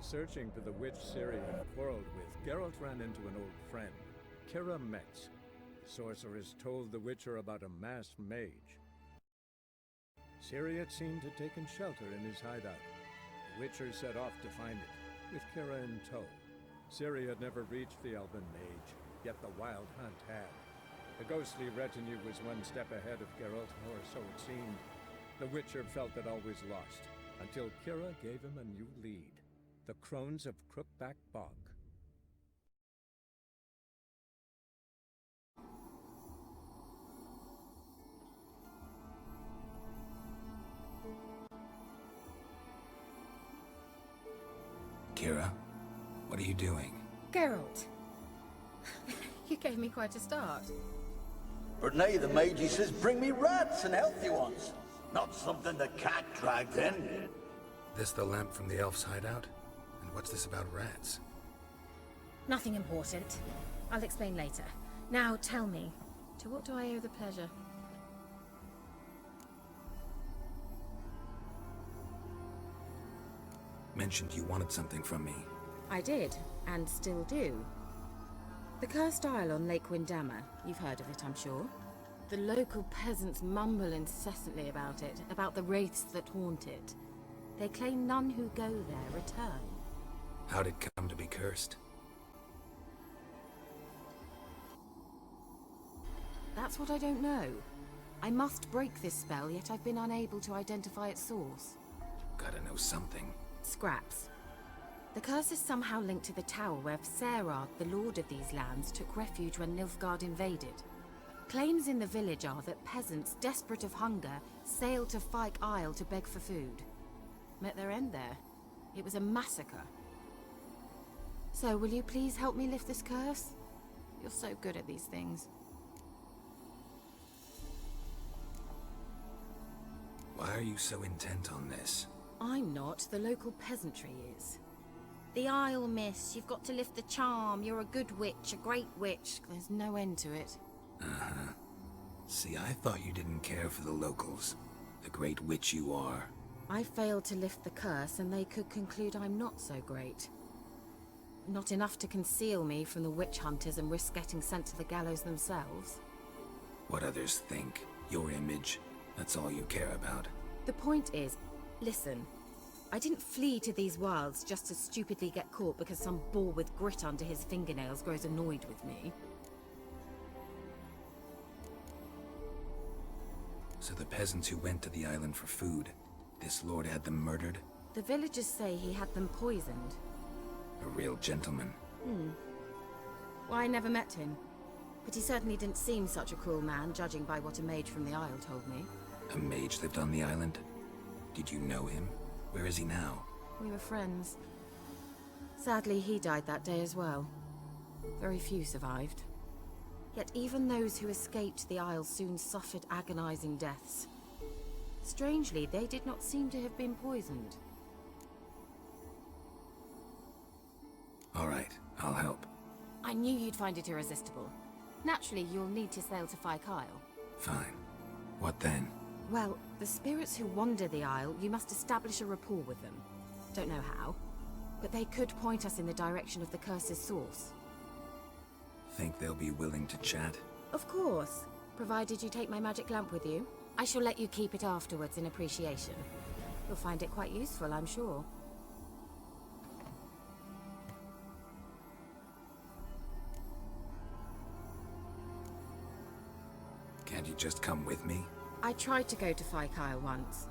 Searching for the witch Ciri had quarreled with, Geralt ran into an old friend, Kira Metz. The sorceress told the Witcher about a masked mage. Ciri had seemed to have taken shelter in his hideout. The Witcher set off to find it, with Kira in tow. Ciri had never reached the elven mage, yet the Wild Hunt had. The ghostly retinue was one step ahead of Geralt, or so it seemed. The Witcher felt that all was lost, until Kira gave him a new lead. The Crones of Crookback Bog. Kira, what are you doing? Geralt! You gave me quite a start. Brunei the mage, he says, bring me rats and healthy ones. Not something the cat dragged in. This the lamp from the elf's hideout? And what's this about rats? Nothing important. I'll explain later. Now tell me, to what do I owe the pleasure? Mentioned you wanted something from me. I did, and still do. The Cursed Isle on Lake Windammer. You've heard of it, I'm sure. The local peasants mumble incessantly about it, about the wraiths that haunt it. They claim none who go there return. How'd it come to be cursed? That's what I don't know. I must break this spell, yet I've been unable to identify its source. Gotta know something. Scraps. The curse is somehow linked to the tower where Serad, the lord of these lands, took refuge when Nilfgaard invaded. Claims in the village are that peasants, desperate of hunger, sailed to Fyke Isle to beg for food. Met their end there. It was a massacre. So, will you please help me lift this curse? You're so good at these things. Why are you so intent on this? I'm not. The local peasantry is. The Isle, miss. You've got to lift the charm. You're a good witch, a great witch. There's no end to it. Uh-huh. See, I thought you didn't care for the locals. The great witch you are. I failed to lift the curse, and they could conclude I'm not so great. Not enough to conceal me from the witch hunters and risk getting sent to the gallows themselves. What others think. Your image. That's all you care about. The point is, listen. I didn't flee to these wilds just to stupidly get caught because some boar with grit under his fingernails grows annoyed with me. So the peasants who went to the island for food, this lord had them murdered? The villagers say he had them poisoned. A real gentleman. Well, I never met him. But he certainly didn't seem such a cruel man, judging by what a mage from the Isle told me. A mage lived on the island? Did you know him? Where is he now? We were friends. Sadly, he died that day as well. Very few survived. Yet even those who escaped the Isle soon suffered agonizing deaths. Strangely, they did not seem to have been poisoned. All right, I'll help. I knew you'd find it irresistible. Naturally, you'll need to sail to Fyke Isle. Fine. What then? Well, the spirits who wander the Isle, you must establish a rapport with them. Don't know how, but they could point us in the direction of the curse's source. Think they'll be willing to chat? Of course, provided you take my magic lamp with you. I shall let you keep it afterwards in appreciation. You'll find it quite useful, I'm sure. Can't you just come with me? I tried to go to Fyke Isle once.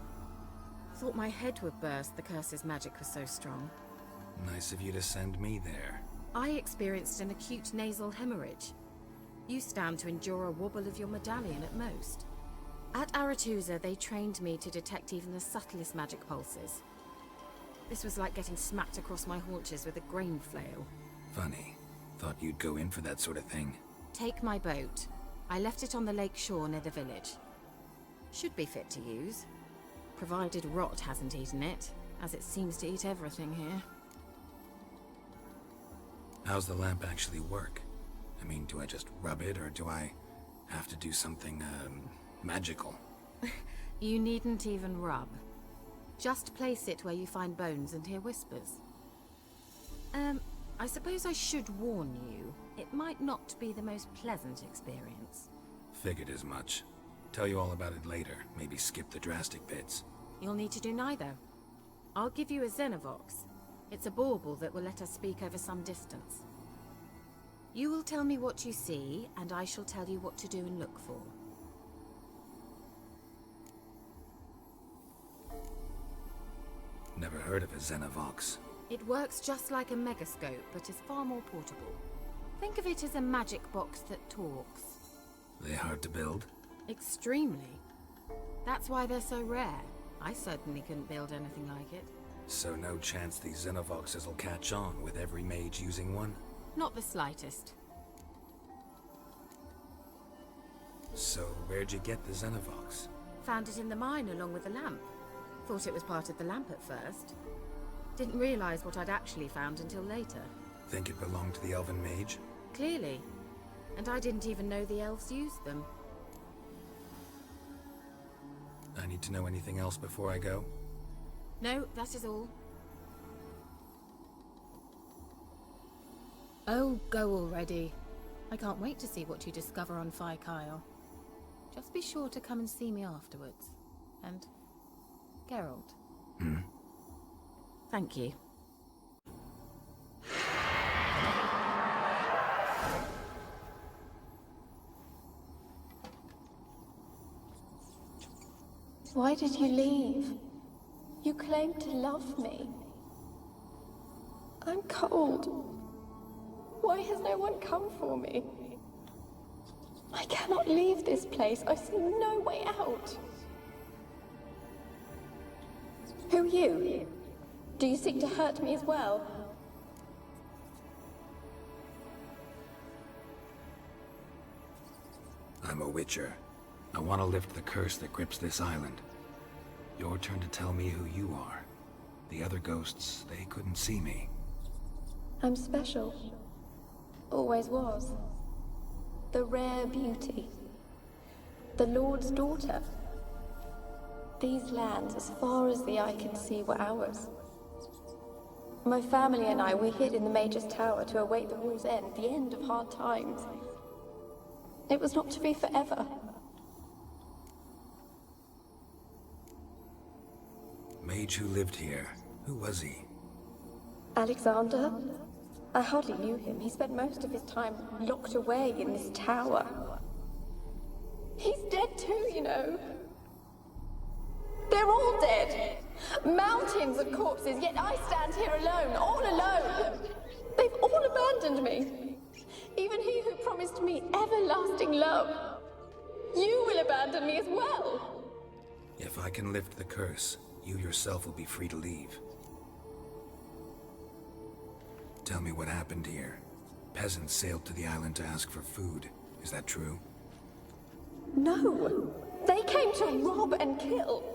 Thought my head would burst, the curse's magic was so strong. Nice of you to send me there. I experienced an acute nasal hemorrhage. You stand to endure a wobble of your medallion at most. At Aretuza, they trained me to detect even the subtlest magic pulses. This was like getting smacked across my haunches with a grain flail. Funny. Thought you'd go in for that sort of thing. Take my boat. I left it on the lake shore near the village. Should be fit to use. Provided rot hasn't eaten it, as it seems to eat everything here. How's the lamp actually work? I mean, do I just rub it, or do I have to do something, magical? You needn't even rub. Just place it where you find bones and hear whispers. I suppose I should warn you. It might not be the most pleasant experience. Figured as much. Tell you all about it later. Maybe skip the drastic bits. You'll need to do neither. I'll give you a Xenovox. It's a bauble that will let us speak over some distance. You will tell me what you see, and I shall tell you what to do and look for. Never heard of a Xenovox. It works just like a megascope, but is far more portable. Think of it as a magic box that talks. They hard to build? Extremely. That's why they're so rare. I certainly couldn't build anything like it. So no chance these Xenovoxes will catch on with every mage using one? Not the slightest. So where'd you get the Xenovox? Found it in the mine along with the lamp. Thought it was part of the lamp at first. Didn't realize what I'd actually found until later. Think it belonged to the Elven Mage? Clearly. And I didn't even know the elves used them. I need to know anything else before I go? No, that is all. Oh, go already. I can't wait to see what you discover on Phi Kyle. Just be sure to come and see me afterwards. And... Geralt. Thank you. Why did you leave? You claimed to love me. I'm cold. Why has no one come for me? I cannot leave this place. I see no way out. Who are you? Do you seek to hurt me as well? I'm a Witcher. I want to lift the curse that grips this island. Your turn to tell me who you are. The other ghosts, they couldn't see me. I'm special. Always was. The rare beauty. The Lord's daughter. These lands, as far as the eye can see, were ours. My family and I, we hid in the Mage's Tower to await the war's end, the end of hard times. It was not to be forever. Mage who lived here. Who was he? Alexander? I hardly knew him. He spent most of his time locked away in this tower. He's dead too, you know. They're all dead. Mountains of corpses, yet I stand here alone, all alone. They've all abandoned me. Even he who promised me everlasting love. You will abandon me as well. If I can lift the curse, you yourself will be free to leave. Tell me what happened here. Peasants sailed to the island to ask for food. Is that true? No. They came to rob and kill.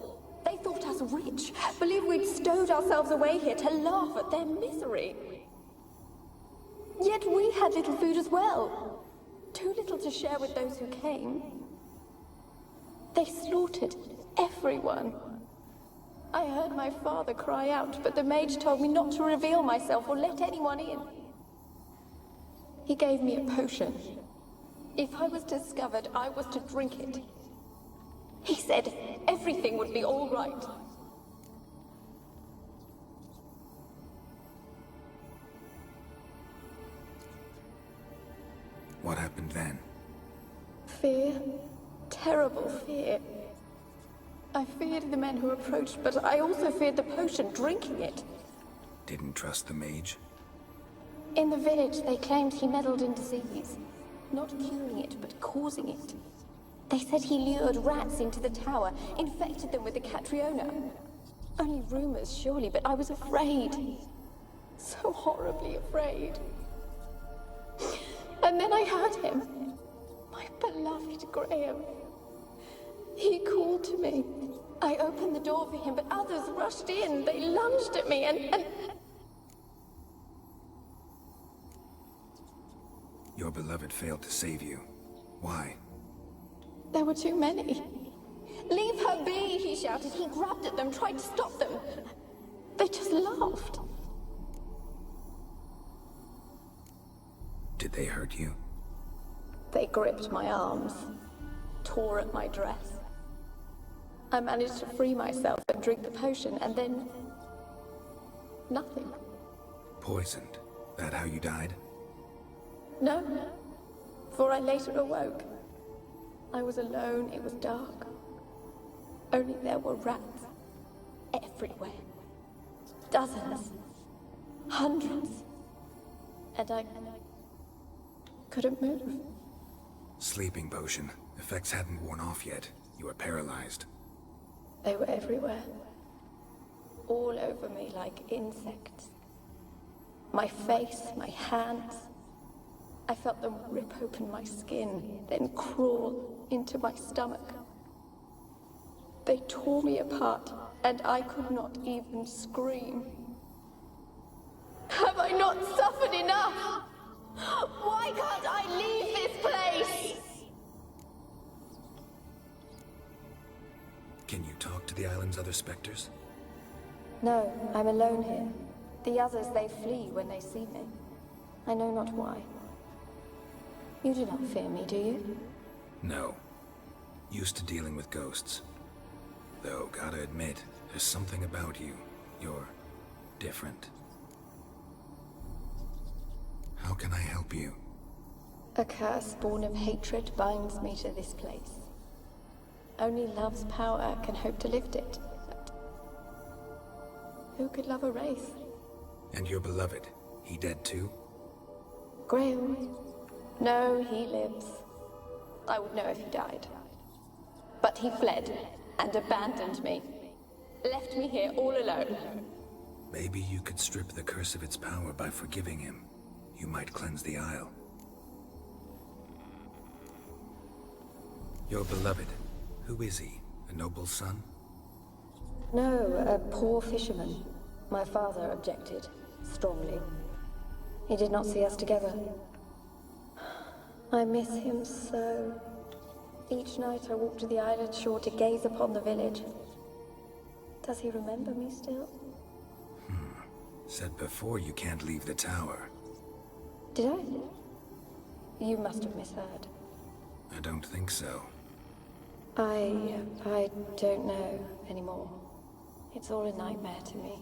They thought us rich, believed we'd stowed ourselves away here to laugh at their misery. Yet we had little food as well. Too little to share with those who came. They slaughtered everyone. I heard my father cry out, but the mage told me not to reveal myself or let anyone in. He gave me a potion. If I was discovered, I was to drink it. He said everything would be all right. What happened then? Fear. Terrible fear. I feared the men who approached, but I also feared the potion, drinking it. Didn't trust the mage? In the village, they claimed he meddled in disease. Not curing it, but causing it. They said he lured rats into the tower, infected them with the Catriona. Only rumors, surely, but I was afraid. So horribly afraid. And then I heard him. My beloved Graham. He called to me. I opened the door for him, but others rushed in. They lunged at me and... Your beloved failed to save you. Why? There were too many. Leave her be, he shouted. He grabbed at them, tried to stop them. They just laughed. Did they hurt you? They gripped my arms, tore at my dress. I managed to free myself and drink the potion, and then... nothing. Poisoned. That how you died? No, for I later awoke. I was alone, it was dark. Only there were rats everywhere. Dozens. Hundreds. And I couldn't move. Sleeping potion. Effects hadn't worn off yet. You were paralyzed. They were everywhere. All over me like insects. My face, my hands. I felt them rip open my skin, then crawl into my stomach. They tore me apart, and I could not even scream. Have I not suffered enough? Why can't I leave this place? Can you talk to the island's other specters? No, I'm alone here. The others, they flee when they see me. I know not why. You do not fear me, do you? No. Used to dealing with ghosts. Though, gotta admit, there's something about you. You're different. How can I help you? A curse born of hatred binds me to this place. Only love's power can hope to lift it. But who could love a race? And your beloved, he dead too? Graham? No, he lives. I would know if he died. But he fled and abandoned me. Left me here all alone. Maybe you could strip the curse of its power by forgiving him. You might cleanse the Isle. Your beloved, who is he? A noble son? No, a poor fisherman. My father objected, strongly. He did not see us together. I miss him so. Each night I walk to the island shore to gaze upon the village. Does he remember me still? Said before you can't leave the tower. Did I? You must have misheard. I don't think so. I don't know anymore. It's all a nightmare to me.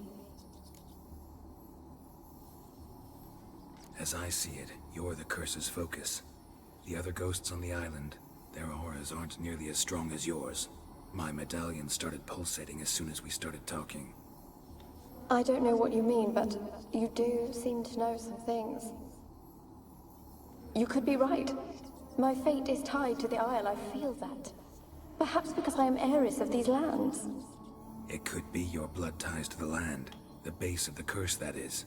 As I see it, you're the curse's focus. The other ghosts on the island, their auras aren't nearly as strong as yours. My medallion started pulsating as soon as we started talking. I don't know what you mean, but you do seem to know some things. You could be right. My fate is tied to the Isle, I feel that. Perhaps because I am heiress of these lands. It could be your blood ties to the land, the base of the curse, that is.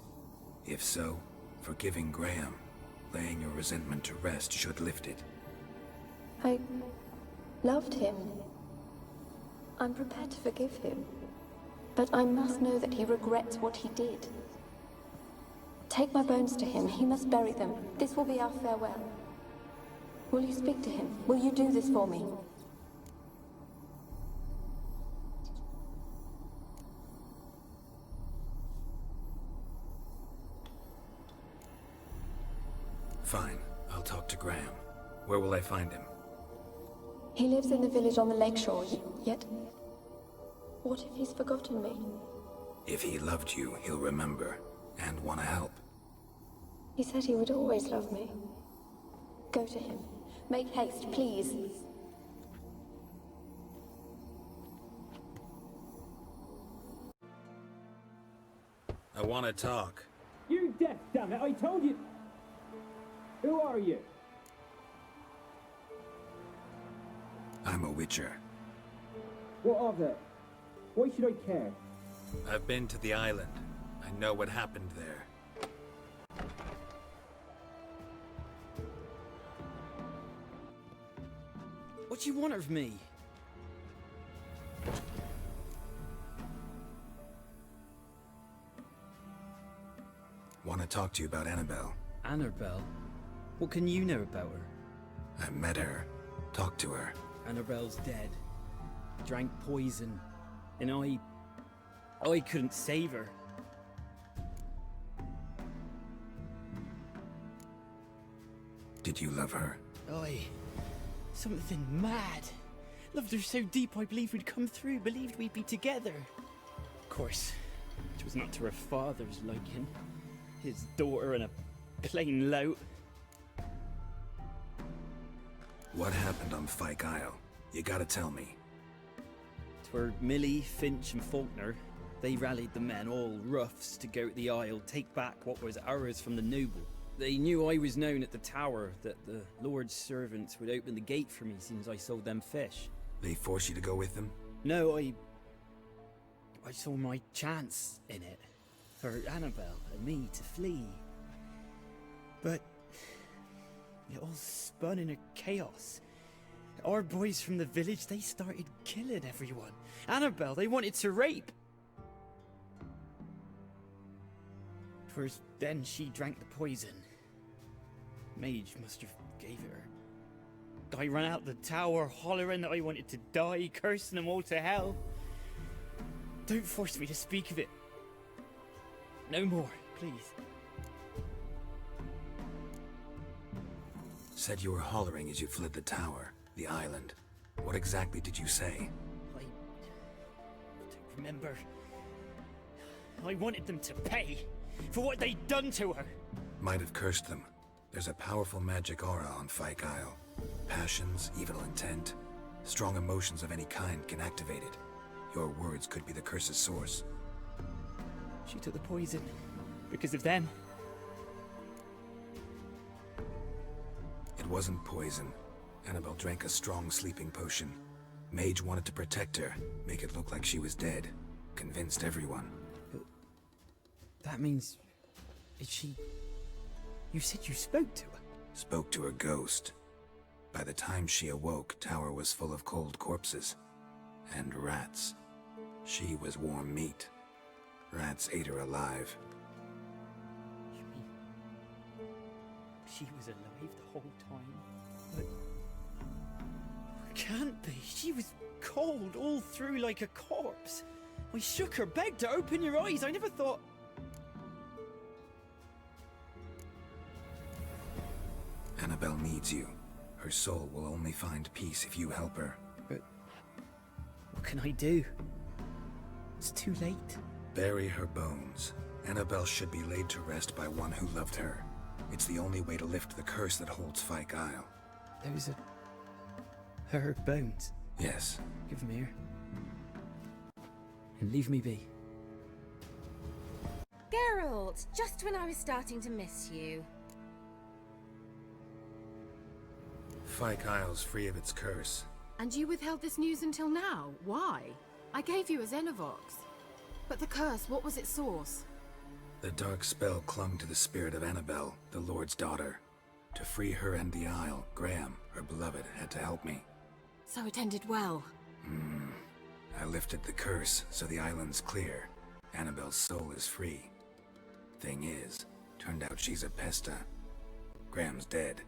If so, forgiving Graham, laying your resentment to rest should lift it. I loved him. I'm prepared to forgive him. But I must know that he regrets what he did. Take my bones to him. He must bury them. This will be our farewell. Will you speak to him? Will you do this for me? Fine. I'll talk to Graham. Where will I find him? He lives in the village on the lakeshore, yet... what if he's forgotten me? If he loved you, he'll remember, and want to help. He said he would always love me. Go to him. Make haste, please. I want to talk. You deaf, damn it! I told you. Who are you? I'm a witcher. What of it? Why should I care? I've been to the island. I know what happened there. What do you want of me? Want to talk to you about Annabelle. Annabelle? What can you know about her? I met her. Talked to her. Annabelle's dead. Drank poison. And I couldn't save her. Did you love her? Oi. Something mad. Loved her so deep I believed we'd come through, believed we'd be together. Of course, it was not to her father's liking. His daughter and a plain lout. What happened on Fyke Isle? You gotta tell me. 'Twere Millie, Finch and Faulkner. They rallied the men, all roughs, to go to the Isle, take back what was ours from the noble. They knew I was known at the tower, that the Lord's servants would open the gate for me since I sold them fish. They force you to go with them? No, I saw my chance in it. For Annabelle and me to flee. But it all spun in a chaos. Our boys from the village, they started killing everyone. Annabelle, they wanted to rape. First, then she drank the poison. Mage must have gave it her. I ran out the tower hollering that I wanted to die, cursing them all to hell. Don't force me to speak of it. No more, please. Said you were hollering as you fled the tower, the island. What exactly did you say? I don't remember. I wanted them to pay for what they'd done to her. Might have cursed them. There's a powerful magic aura on Fyke Isle. Passions, evil intent, strong emotions of any kind can activate it. Your words could be the curse's source. She took the poison because of them. It wasn't poison. Annabelle drank a strong sleeping potion. Mage wanted to protect her, make it look like she was dead. Convinced everyone. But that means... Is she... You said you spoke to her? Spoke to her ghost. By the time she awoke, tower was full of cold corpses. And rats. She was warm meat. Rats ate her alive. You mean... She was alive the whole time? But... Can't be. She was cold all through like a corpse. I shook her, begged her, open your eyes. I never thought... Annabelle needs you. Her soul will only find peace if you help her. But... What can I do? It's too late. Bury her bones. Annabelle should be laid to rest by one who loved her. It's the only way to lift the curse that holds Fyke Isle. Those are... her bones. Yes. Give them here. And leave me be. Geralt, just when I was starting to miss you. Fyke Isle's free of its curse. And you withheld this news until now. Why? I gave you a Xenovox. But the curse, what was its source? The dark spell clung to the spirit of Annabelle, the Lord's daughter. To free her and the Isle, Graham, her beloved, had to help me. So it ended well. I lifted the curse, so the island's clear. Annabelle's soul is free. Thing is, turned out she's a Pesta. Graham's dead.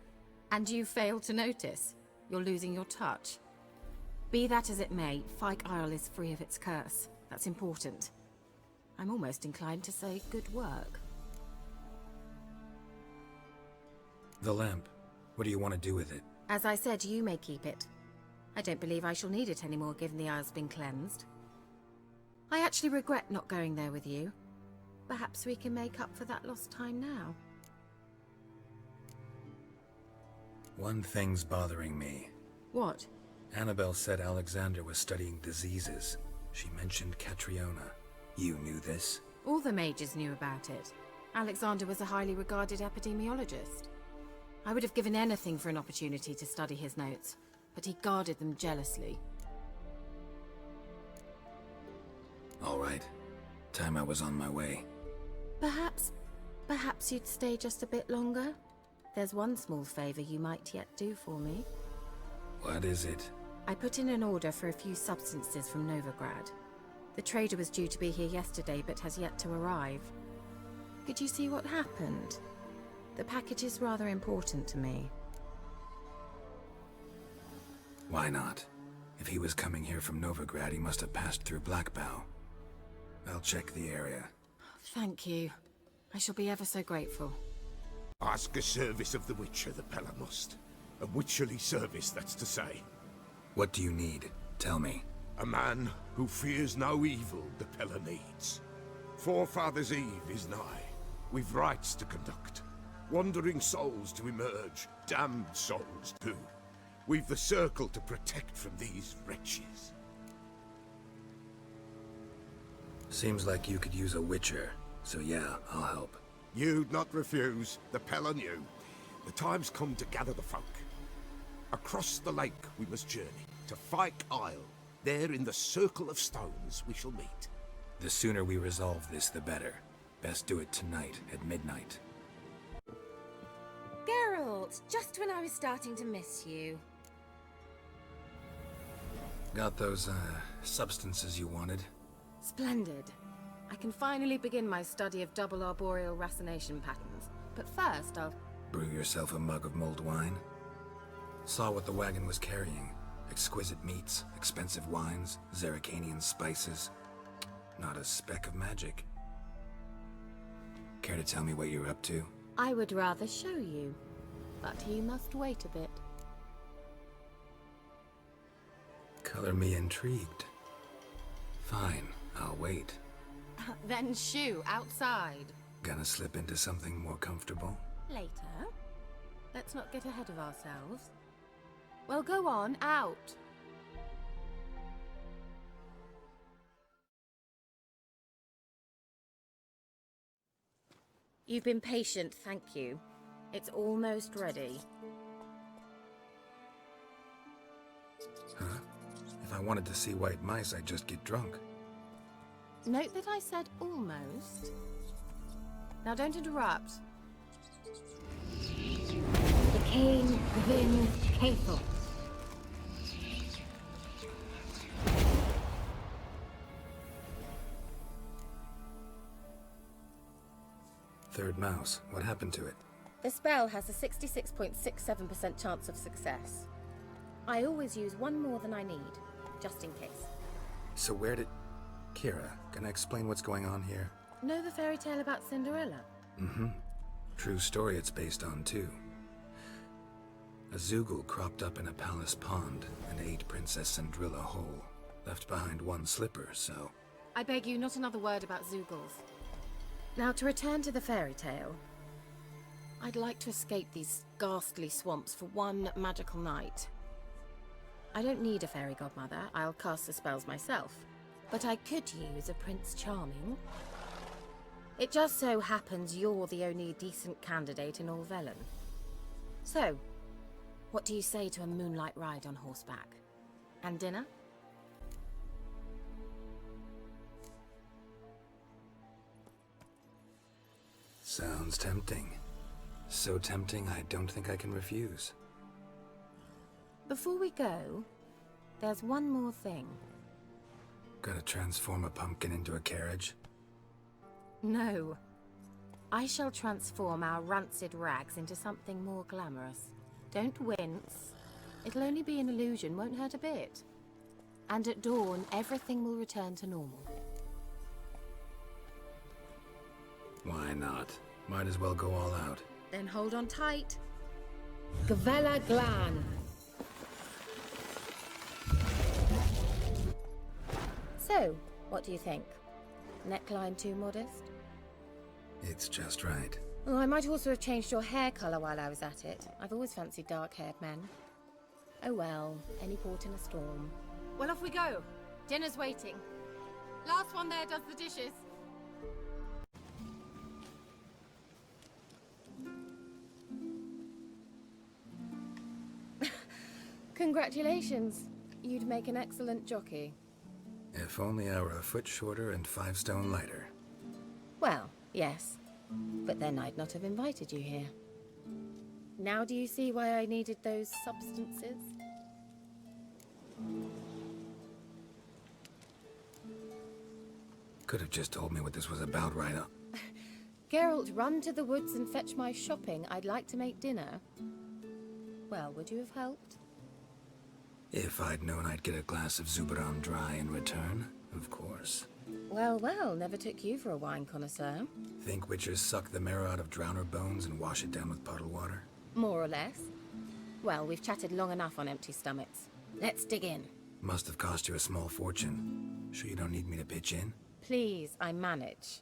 And you failed to notice. You're losing your touch. Be that as it may, Fyke Isle is free of its curse. That's important. I'm almost inclined to say good work. The lamp. What do you want to do with it? As I said, you may keep it. I don't believe I shall need it anymore given the Isle's been cleansed. I actually regret not going there with you. Perhaps we can make up for that lost time now. One thing's bothering me. What? Annabelle said Alexander was studying diseases. She mentioned Catriona. You knew this? All the mages knew about it. Alexander was a highly regarded epidemiologist. I would have given anything for an opportunity to study his notes, but he guarded them jealously. All right. Time I was on my way. Perhaps you'd stay just a bit longer? There's one small favor you might yet do for me. What is it? I put in an order for a few substances from Novigrad. The trader was due to be here yesterday, but has yet to arrive. Could you see what happened? The package is rather important to me. Why not? If he was coming here from Novigrad, he must have passed through Blackbough. I'll check the area. Thank you. I shall be ever so grateful. Ask a service of the Witcher, the Pella must. A witcherly service, that's to say. What do you need? Tell me. A man who fears no evil the Pella needs. Forefathers' Eve is nigh. We've rites to conduct. Wandering souls to emerge, damned souls too. We've the circle to protect from these wretches. Seems like you could use a witcher, so yeah, I'll help. You'd not refuse, the Pella knew. The time's come to gather the folk. Across the lake we must journey, to Fyke Isle. There in the Circle of Stones we shall meet. The sooner we resolve this, the better. Best do it tonight, at midnight. Geralt, just when I was starting to miss you. Got those, substances you wanted? Splendid. I can finally begin my study of double arboreal racination patterns. But first, I'll... Brew yourself a mug of mulled wine? Saw what the wagon was carrying. Exquisite meats, expensive wines, Zerrikanian spices. Not a speck of magic. Care to tell me what you're up to? I would rather show you, but you must wait a bit. Color me intrigued. Fine, I'll wait. Then shoo, outside. Gonna slip into something more comfortable? Later. Let's not get ahead of ourselves. Well, go on, out. You've been patient, thank you. It's almost ready. Huh? If I wanted to see white mice, I'd just get drunk. Note that I said almost. Now don't interrupt. The King Vin Cathel. Third mouse. What happened to it? The spell has a 66.67% chance of success. I always use one more than I need, just in case. So where did... Kira, can I explain what's going on here? Know the fairy tale about Cinderella? Mm-hmm. True story it's based on, too. A Zoogle cropped up in a palace pond and ate Princess Cinderella whole. Left behind one slipper, so... I beg you, not another word about Zoogles. Now, to return to the fairy tale. I'd like to escape these ghastly swamps for one magical night. I don't need a fairy godmother, I'll cast the spells myself. But I could use a Prince Charming. It just so happens you're the only decent candidate in all Velen. So, what do you say to a moonlight ride on horseback? And dinner? Sounds tempting. So tempting, I don't think I can refuse. Before we go, there's one more thing. Gotta transform a pumpkin into a carriage? No. I shall transform our rancid rags into something more glamorous. Don't wince. It'll only be an illusion, won't hurt a bit. And at dawn, everything will return to normal. Why not? Might as well go all out. Then hold on tight. Gavella Glan. So, what do you think? Neckline too modest? It's just right. Oh, I might also have changed your hair colour while I was at it. I've always fancied dark-haired men. Oh well, any port in a storm. Well, off we go. Dinner's waiting. Last one there does the dishes. Congratulations. You'd make an excellent jockey. If only I were a foot shorter and 5 stone lighter. Well, yes. But then I'd not have invited you here. Now do you see why I needed those substances? Could have just told me what this was about right up. Geralt, run to the woods and fetch my shopping. I'd like to make dinner. Well, would you have helped? If I'd known I'd get a glass of Zuberon dry in return, of course. Well, well, never took you for a wine connoisseur. Think witchers suck the marrow out of drowner bones and wash it down with puddled water? More or less. Well, we've chatted long enough on empty stomachs. Let's dig in. Must have cost you a small fortune. Sure you don't need me to pitch in? Please, I manage.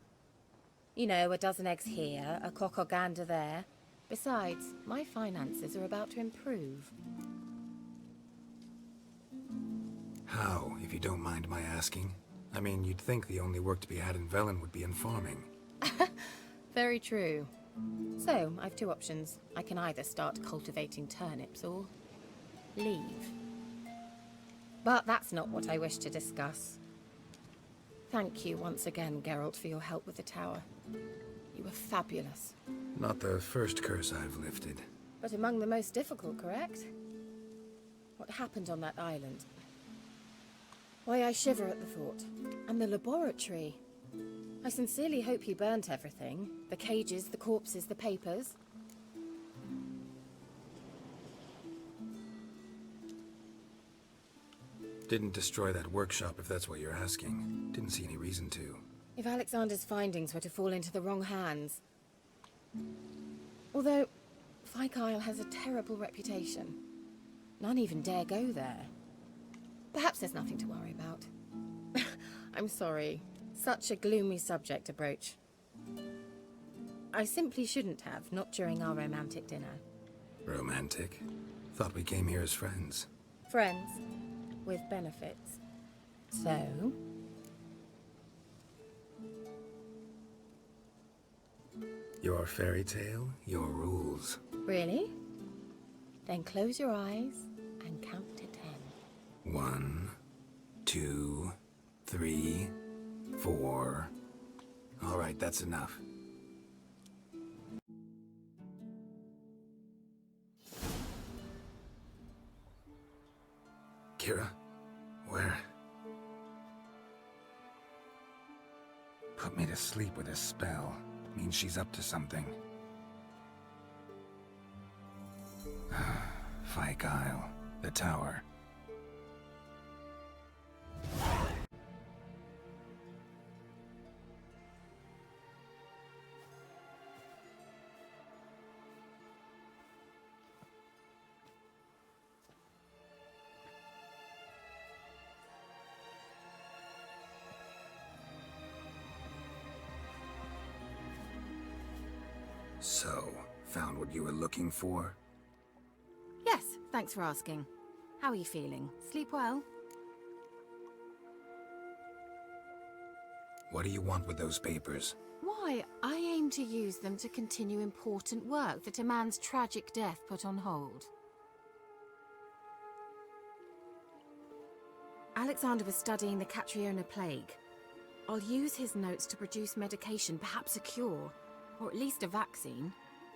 You know, a dozen eggs here, a cock or gander there. Besides, my finances are about to improve. How, if you don't mind my asking? I mean, you'd think the only work to be had in Velen would be in farming. Very true. So, I've two options. I can either start cultivating turnips or leave. But that's not what I wish to discuss. Thank you once again, Geralt, for your help with the tower. You were fabulous. Not the first curse I've lifted. But among the most difficult, correct? What happened on that island? Why, I shiver at the thought. And the laboratory. I sincerely hope you burnt everything. The cages, the corpses, the papers. Didn't destroy that workshop, if that's what you're asking. Didn't see any reason to. If Alexander's findings were to fall into the wrong hands... Although, Fyke Isle has a terrible reputation. None even dare go there. Perhaps there's nothing to worry about. I'm sorry. Such a gloomy subject to broach. I simply shouldn't have, not during our romantic dinner. Romantic? Thought we came here as friends. Friends. With benefits. So... Your fairy tale, your rules. Really? Then close your eyes and count to 10. 1, 2, 3, 4. All right, that's enough. Kira? Where? Put me to sleep with a spell. Means she's up to something. Fyke Isle. The tower. So, found what you were looking for? Yes, thanks for asking. How are you feeling? Sleep well? What do you want with those papers? Why, I aim to use them to continue important work that a man's tragic death put on hold. Alexander was studying the Catriona plague. I'll use his notes to produce medication, perhaps a cure. Or at least a vaccine.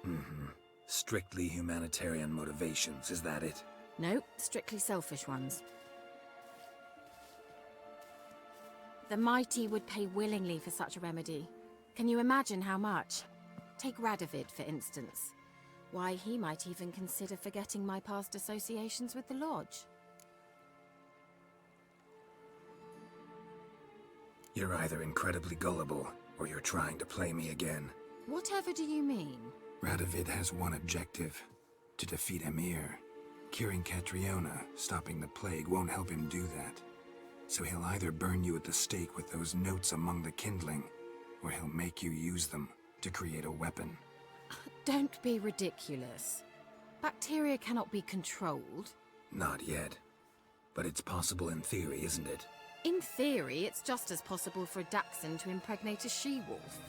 Mm-hmm. Strictly humanitarian motivations, is that it? No, strictly selfish ones. The mighty would pay willingly for such a remedy. Can you imagine how much? Take Radovid, for instance. Why, he might even consider forgetting my past associations with the Lodge. You're either incredibly gullible, or you're trying to play me again. Whatever do you mean? Radovid has one objective. To defeat Emhyr. Curing Catriona, stopping the plague, won't help him do that. So he'll either burn you at the stake with those notes among the kindling, or he'll make you use them to create a weapon. Don't be ridiculous. Bacteria cannot be controlled. Not yet. But it's possible in theory, isn't it? In theory, it's just as possible for a Dachshund to impregnate a she-wolf.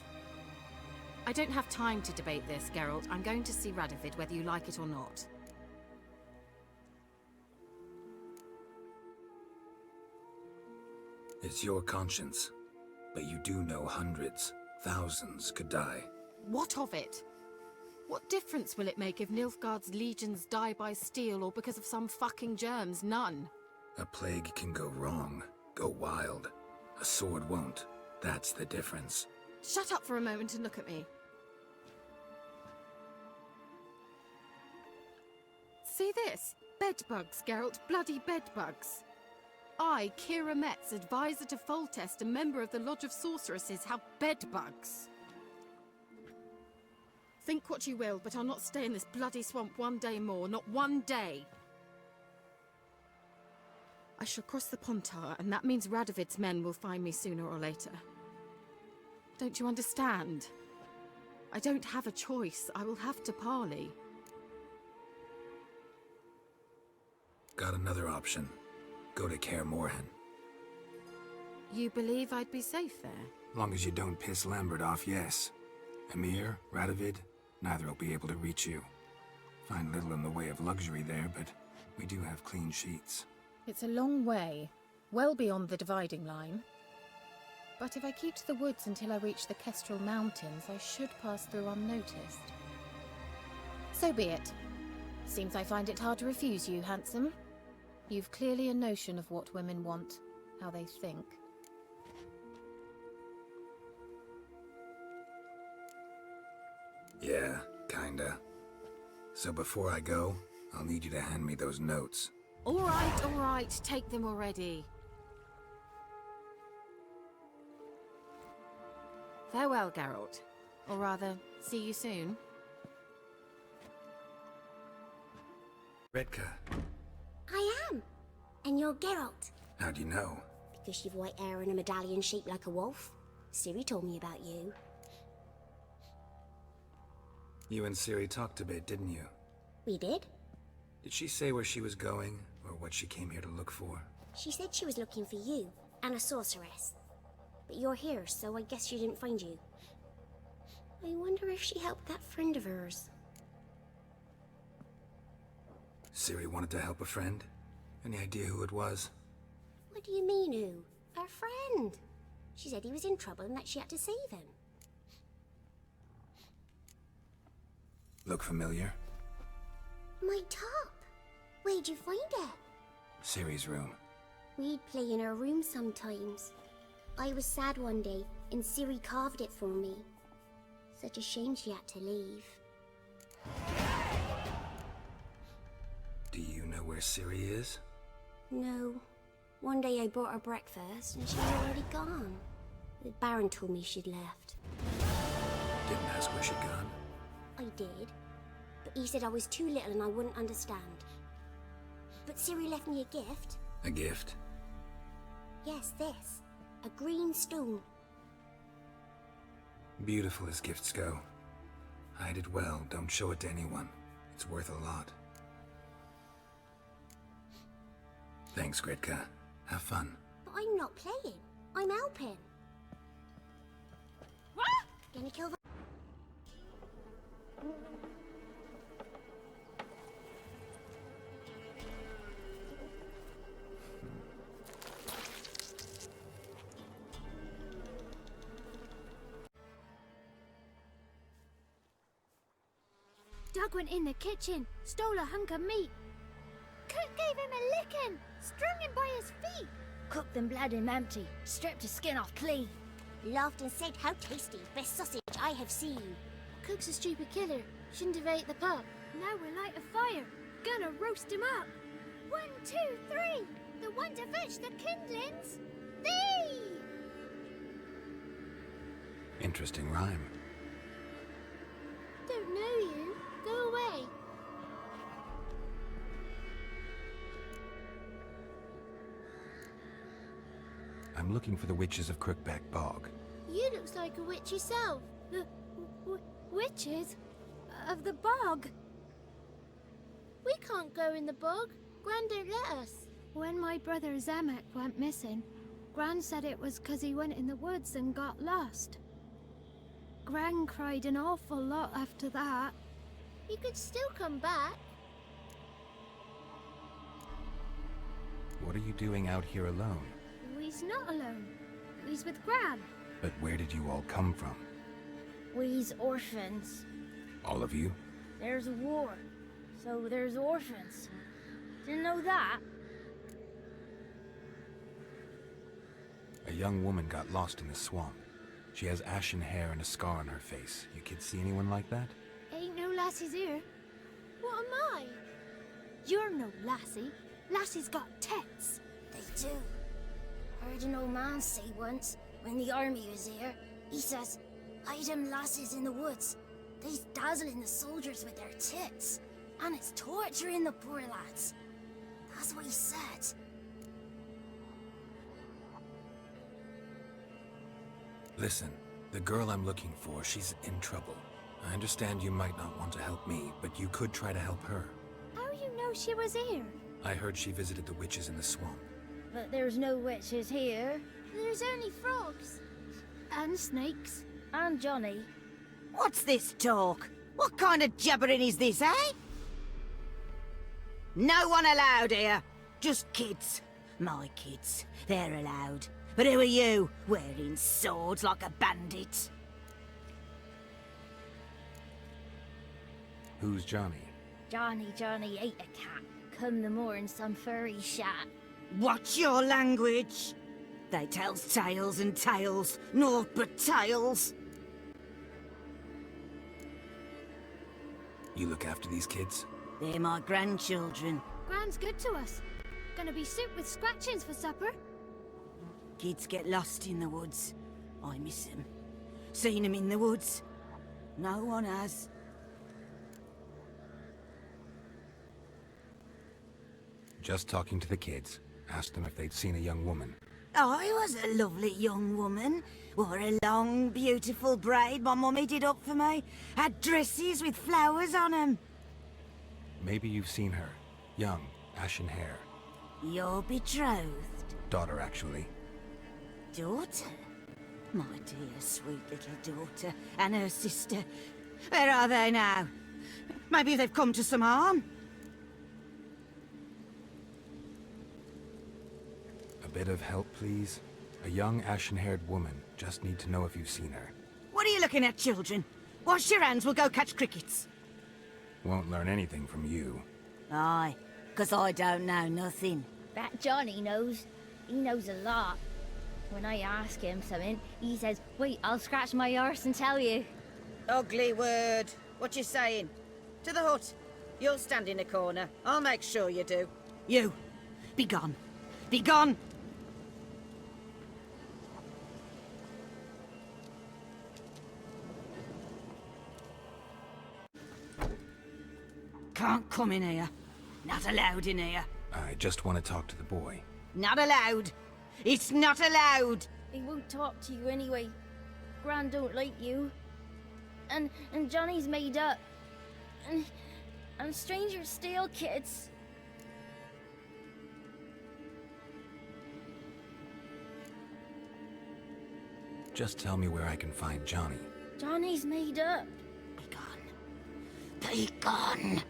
I don't have time to debate this, Geralt. I'm going to see Radovid, whether you like it or not. It's your conscience. But you do know hundreds, thousands could die. What of it? What difference will it make if Nilfgaard's legions die by steel or because of some fucking germs? None. A plague can go wrong, go wild. A sword won't. That's the difference. Shut up for a moment and look at me. See this? Bedbugs, Geralt. Bloody bedbugs. I, Kira Metz, advisor to Foltest and member of the Lodge of Sorceresses, have bedbugs. Think what you will, but I'll not stay in this bloody swamp one day more, not one day. I shall cross the Pontar, and that means Radovid's men will find me sooner or later. Don't you understand? I don't have a choice. I will have to parley. Got another option. Go to Kaer Morhen. You believe I'd be safe there? Long as you don't piss Lambert off, yes. Emir, Radovid, neither will be able to reach you. Find little in the way of luxury there, but we do have clean sheets. It's a long way, well beyond the dividing line. But if I keep to the woods until I reach the Kestrel Mountains, I should pass through unnoticed. So be it. Seems I find it hard to refuse you, handsome. You've clearly a notion of what women want, how they think. Yeah, kinda. So before I go, I'll need you to hand me those notes. All right, take them already. Farewell, Geralt. Or rather, see you soon. Redka, I am. And you're Geralt. how do you know? Because you've white hair and a medallion shaped like a wolf. Ciri told me about you. You and Ciri talked a bit, didn't you? We did? Did she say where she was going, or what she came here to look for? She said she was looking for you, and a sorceress. But you're here, so I guess she didn't find you. I wonder if she helped that friend of hers. Ciri wanted to help a friend? Any idea who it was? What do you mean, who? Her friend. She said he was in trouble and that she had to save him. Look familiar? My top. Where'd you find it? Ciri's room. We'd play in her room sometimes. I was sad one day, and Ciri carved it for me. Such a shame she had to leave. Do you know where Ciri is? No. One day I brought her breakfast, and she was already gone. The Baron told me she'd left. Didn't ask where she'd gone. I did, but he said I was too little and I wouldn't understand. But Ciri left me a gift. A gift? Yes, this. A green stone. Beautiful as gifts go. Hide it well, don't show it to anyone. It's worth a lot. Thanks, Gredka. Have fun. But I'm not playing. I'm helping. Gonna kill the... Doug went in the kitchen, stole a hunk of meat. Cook gave him a licking, strung him by his feet. Cooked and bled him empty, stripped his skin off clean. Laughed and said, how tasty, best sausage I have seen. Cook's a stupid killer, shouldn't have ate the pup. Now we'll light a fire, gonna roast him up. 1, 2, 3, the one to fetch the kindlings. Thee! Interesting rhyme. Don't know you. Go away. I'm looking for the witches of Crookback Bog. You looks like a witch yourself. The witches of the bog. We can't go in the bog. Gran don't let us. When my brother Zemek went missing, Gran said it was 'cause he went in the woods and got lost. Gran cried an awful lot after that. He could still come back. What are you doing out here alone? We's not alone. We's with Gran. But where did you all come from? We's orphans. All of you? There's a war, so there's orphans. Didn't know that? A young woman got lost in the swamp. She has ashen hair and a scar on her face. You kids see anyone like that? Ain't no lassies here. What am I? You're no lassie. Lassie's got tits. They do. Heard an old man say once, when the army was here, he says, hide them lasses in the woods. They's dazzling the soldiers with their tits. And it's torturing the poor lads. That's what he said. Listen, the girl I'm looking for, she's in trouble. I understand you might not want to help me, but you could try to help her. How you know she was here? I heard she visited the witches in the swamp. But there's no witches here. There's only frogs. And snakes. And Johnny. What's this talk? What kind of jabbering is this, eh? No one allowed here. Just kids. My kids. They're allowed. But who are you, wearing swords like a bandit? Who's Johnny? Johnny ate a cat. Come the more in some furry shat. Watch your language. They tells tales and tales, naught but tales. You look after these kids? They're my grandchildren. Gran's good to us. Gonna be soup with scratchings for supper. Kids get lost in the woods. I miss them. Seen them in the woods. No one has. Just talking to the kids. Asked them if they'd seen a young woman. I was a lovely young woman. Wore a long, beautiful braid my mummy did up for me. Had dresses with flowers on them. Maybe you've seen her. Young, ashen hair. Your betrothed? Daughter, actually. Daughter? My dear, sweet little daughter. And her sister. Where are they now? Maybe they've come to some harm. A bit of help, please? A young, ashen-haired woman. Just need to know if you've seen her. What are you looking at, children? Wash your hands, we'll go catch crickets. Won't learn anything from you. Aye, 'cause I don't know nothing. That Johnny knows. He knows a lot. When I ask him something, he says, wait, I'll scratch my arse and tell you. Ugly word. What you saying? To the hut. You'll stand in a corner. I'll make sure you do. You, be gone. Be gone! Can't come in here. Not allowed in here. I just want to talk to the boy. Not allowed. It's not allowed. He won't talk to you anyway. Gran don't like you. And Johnny's made up. And strangers steal kids. Just tell me where I can find Johnny. Johnny's made up. Be gone. Be gone.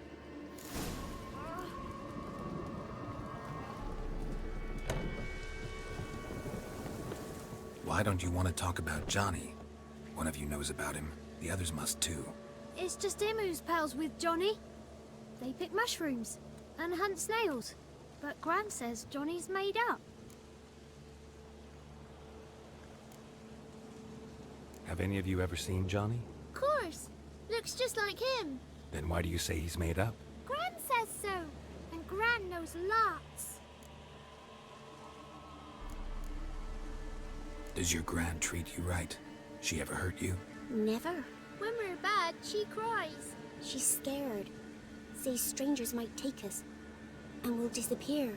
Why don't you want to talk about Johnny? One of you knows about him. The others must too. It's just him who's pals with Johnny. They pick mushrooms and hunt snails. But Gran says Johnny's made up. Have any of you ever seen Johnny? Of course. Looks just like him. Then why do you say he's made up? Gran says so. And Gran knows lots. Does your Gran treat you right? She ever hurt you? Never. When we're bad, she cries. She's scared. Says strangers might take us. And we'll disappear.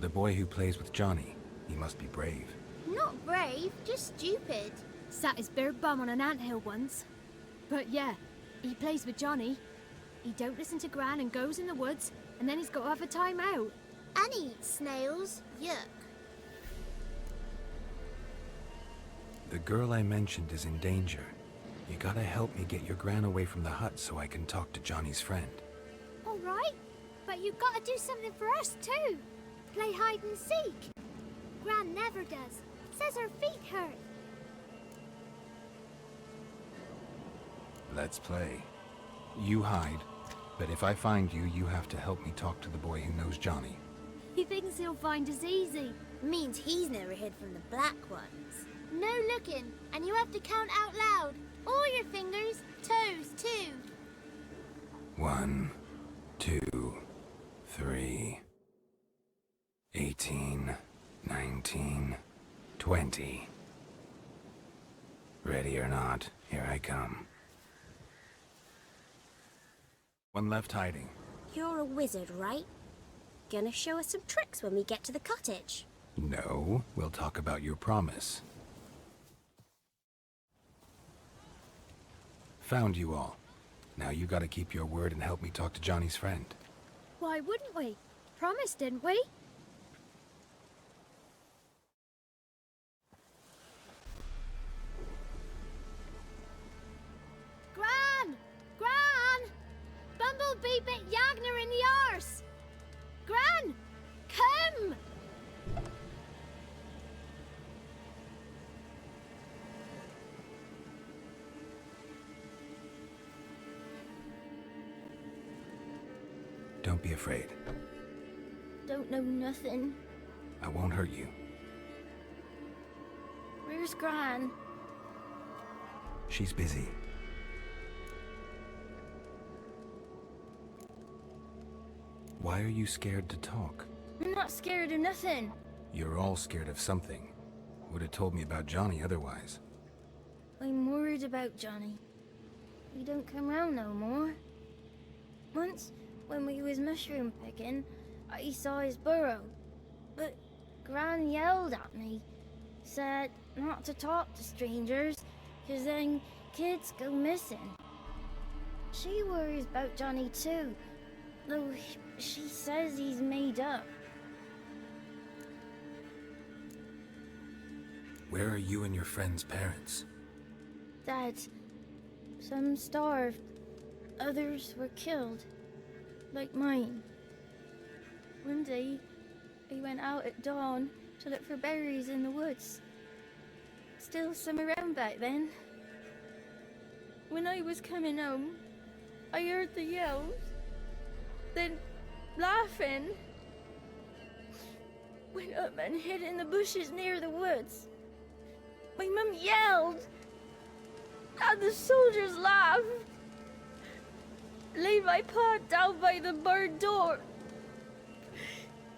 The boy who plays with Johnny, he must be brave. Not brave, just stupid. Sat his bare bum on an anthill once. But yeah, he plays with Johnny. He don't listen to Gran and goes in the woods, and then he's got to have a time out. And he eats snails. Yuck. The girl I mentioned is in danger. You gotta help me get your Gran away from the hut so I can talk to Johnny's friend. All right, but you gotta do something for us too. Play hide and seek. Gran never does. Says her feet hurt. Let's play. You hide, but if I find you, you have to help me talk to the boy who knows Johnny. He thinks he'll find us easy. Means he's never hid from the black ones. No looking, and you have to count out loud. All your fingers, toes too. 1, 2, 3, I come. One left hiding. You're a wizard, right? Gonna show us some tricks when we get to the cottage. No, we'll talk about your promise. Found you all. Now you gotta keep your word and help me talk to Johnny's friend. Why wouldn't we? Promised, didn't we? Gran! Gran! Bumblebee bit Yagner in the arse! Gran! Come! Don't be afraid. Don't know nothing. I won't hurt you. Where's Gran? She's busy. Why are you scared to talk? I'm not scared of nothing. You're all scared of something. Would have told me about Johnny otherwise. I'm worried about Johnny. He don't come round no more. Once, when we was mushroom picking, I saw his burrow. But Gran yelled at me. Said not to talk to strangers, 'cause then kids go missing. She worries about Johnny too, though she says he's made up. Where are you and your friend's parents? Dad, some starved, others were killed, like mine. One day, I went out at dawn to look for berries in the woods. Still some around back then. When I was coming home, I heard the yells, then laughing. Went up and hid in the bushes near the woods. My mum yelled, and the soldiers laughed. Laid my pa down by the barn door.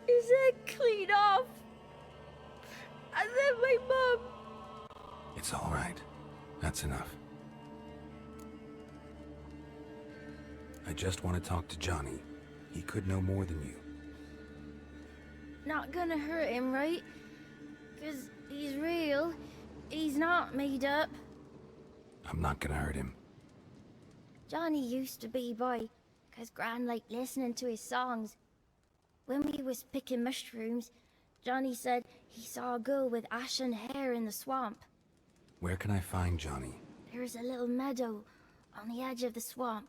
His head clean off. And then my mum... It's all right. That's enough. I just want to talk to Johnny. He could know more than you. Not gonna hurt him, right? 'Cause he's real. He's not made up. I'm not gonna hurt him. Johnny used to be boy, 'cause Gran liked listening to his songs. When we was picking mushrooms, Johnny said he saw a girl with ashen hair in the swamp. Where can I find Johnny? There's a little meadow on the edge of the swamp.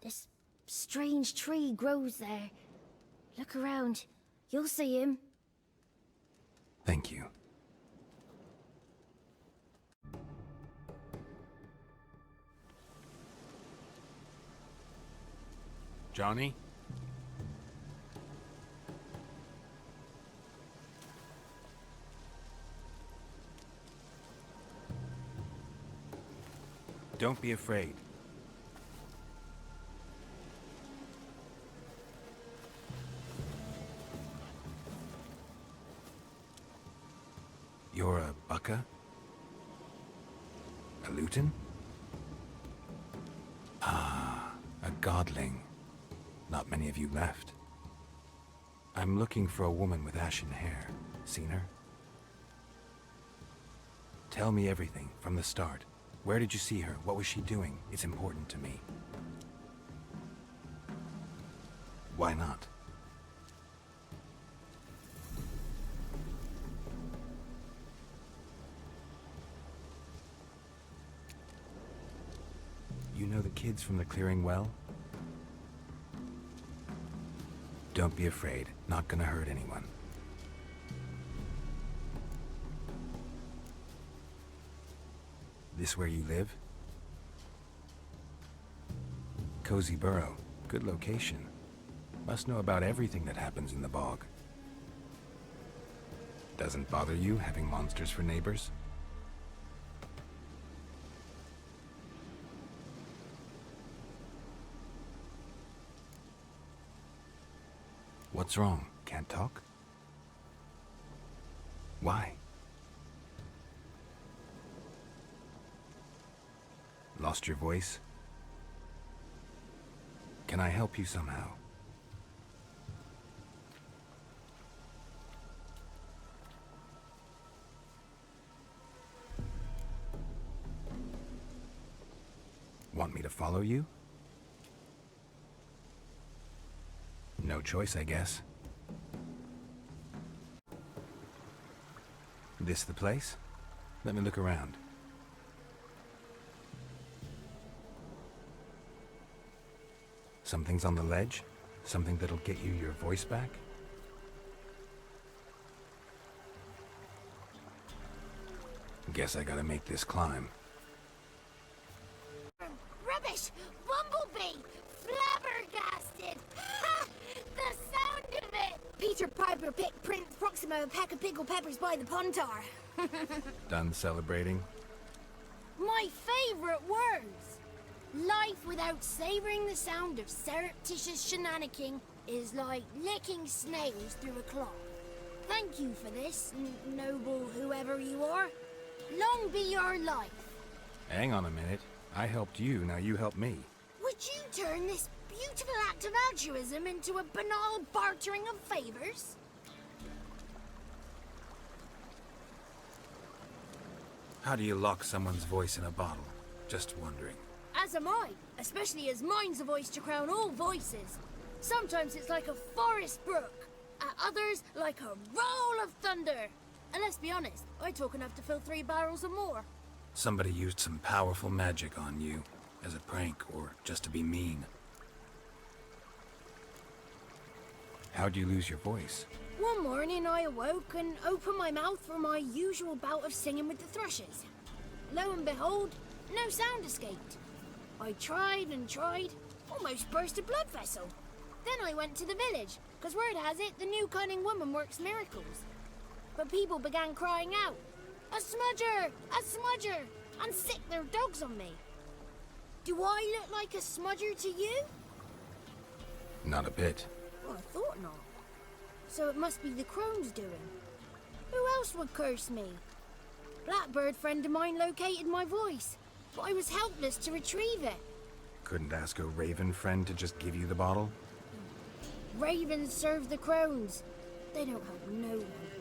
This strange tree grows there. Look around. You'll see him. Thank you. Johnny? Don't be afraid. You're a Bucca? A Luton? Ah, a godling. Not many of you left. I'm looking for a woman with ashen hair. Seen her? Tell me everything, from the start. Where did you see her? What was she doing? It's important to me. Why not? You know the kids from the clearing well? Don't be afraid. Not gonna hurt anyone. This where you live? Cozy Burrow. Good location. Must know about everything that happens in the bog. Doesn't bother you having monsters for neighbors? What's wrong? Can't talk? Why? Lost your voice? Can I help you somehow? Want me to follow you? No choice, I guess. This the place? Let me look around. Something's on the ledge? Something that'll get you your voice back? Guess I gotta make this climb. Rubbish! Bumblebee! Flabbergasted! Ha! The sound of it! Peter Piper picked Prince Proximo a pack of pickled peppers by the Pontar. Done celebrating? My favorite words! Life without savoring the sound of surreptitious shenanigans is like licking snails through a cloth. Thank you for this, noble whoever you are. Long be your life. Hang on a minute. I helped you, now you help me. Would you turn this beautiful act of altruism into a banal bartering of favors? How do you lock someone's voice in a bottle? Just wondering. As am I, especially as mine's a voice to crown all voices. Sometimes it's like a forest brook, at others like a roll of thunder. And let's be honest, I talk enough to fill 3 barrels or more. Somebody used some powerful magic on you, as a prank or just to be mean. How'd you lose your voice? One morning I awoke and opened my mouth for my usual bout of singing with the thrushes. Lo and behold, no sound escaped. I tried and tried, almost burst a blood vessel. Then I went to the village, because word has it the new cunning woman works miracles. But people began crying out, "A smudger! A smudger!" and sick their dogs on me. Do I look like a smudger to you? Not a bit. Well, I thought not. So it must be the crone's doing. Who else would curse me? Blackbird friend of mine located my voice, but I was helpless to retrieve it. Couldn't ask a raven friend to just give you the bottle? Ravens serve the crones. They don't help no one.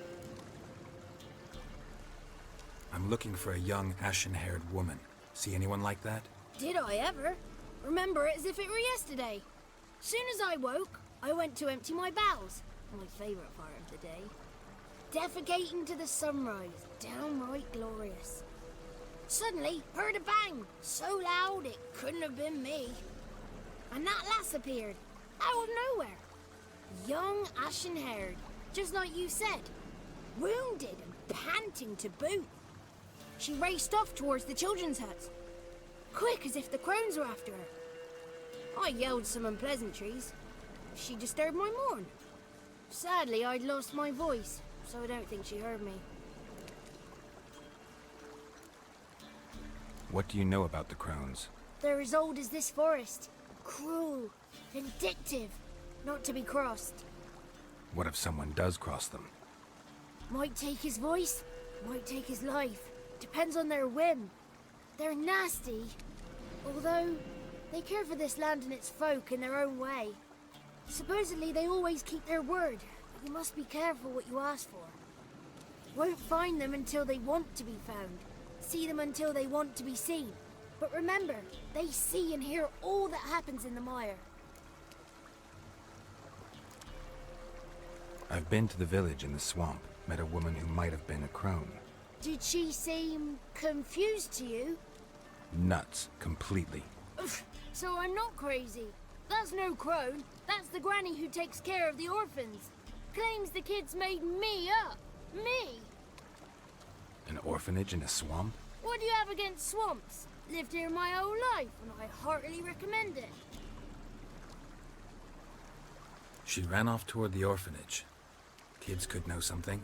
I'm looking for a young, ashen-haired woman. See anyone like that? Did I ever? Remember it as if it were yesterday. Soon as I woke, I went to empty my bowels. My favourite part of the day. Defecating to the sunrise. Downright glorious. Suddenly, heard a bang. So loud it couldn't have been me. And that lass appeared. Out of nowhere. Young, ashen-haired. Just like you said. Wounded and panting to boot. She raced off towards the children's huts. Quick as if the crones were after her. I yelled some unpleasantries. She disturbed my morn. Sadly, I'd lost my voice, so I don't think she heard me. What do you know about the crones? They're as old as this forest. Cruel, vindictive, not to be crossed. What if someone does cross them? Might take his voice, might take his life. Depends on their whim. They're nasty, although they care for this land and its folk in their own way. Supposedly they always keep their word, but you must be careful what you ask for. Won't find them until they want to be found. See them until they want to be seen. But remember, they see and hear all that happens in the mire. I've been to the village in the swamp, met a woman who might have been a crone. Did she seem confused to you? Nuts, completely. So I'm not crazy. That's no crone. That's the granny who takes care of the orphans. Claims the kids made me up. Me! An orphanage in a swamp? What do you have against swamps? Lived here my whole life, and I heartily recommend it. She ran off toward the orphanage. Kids could know something,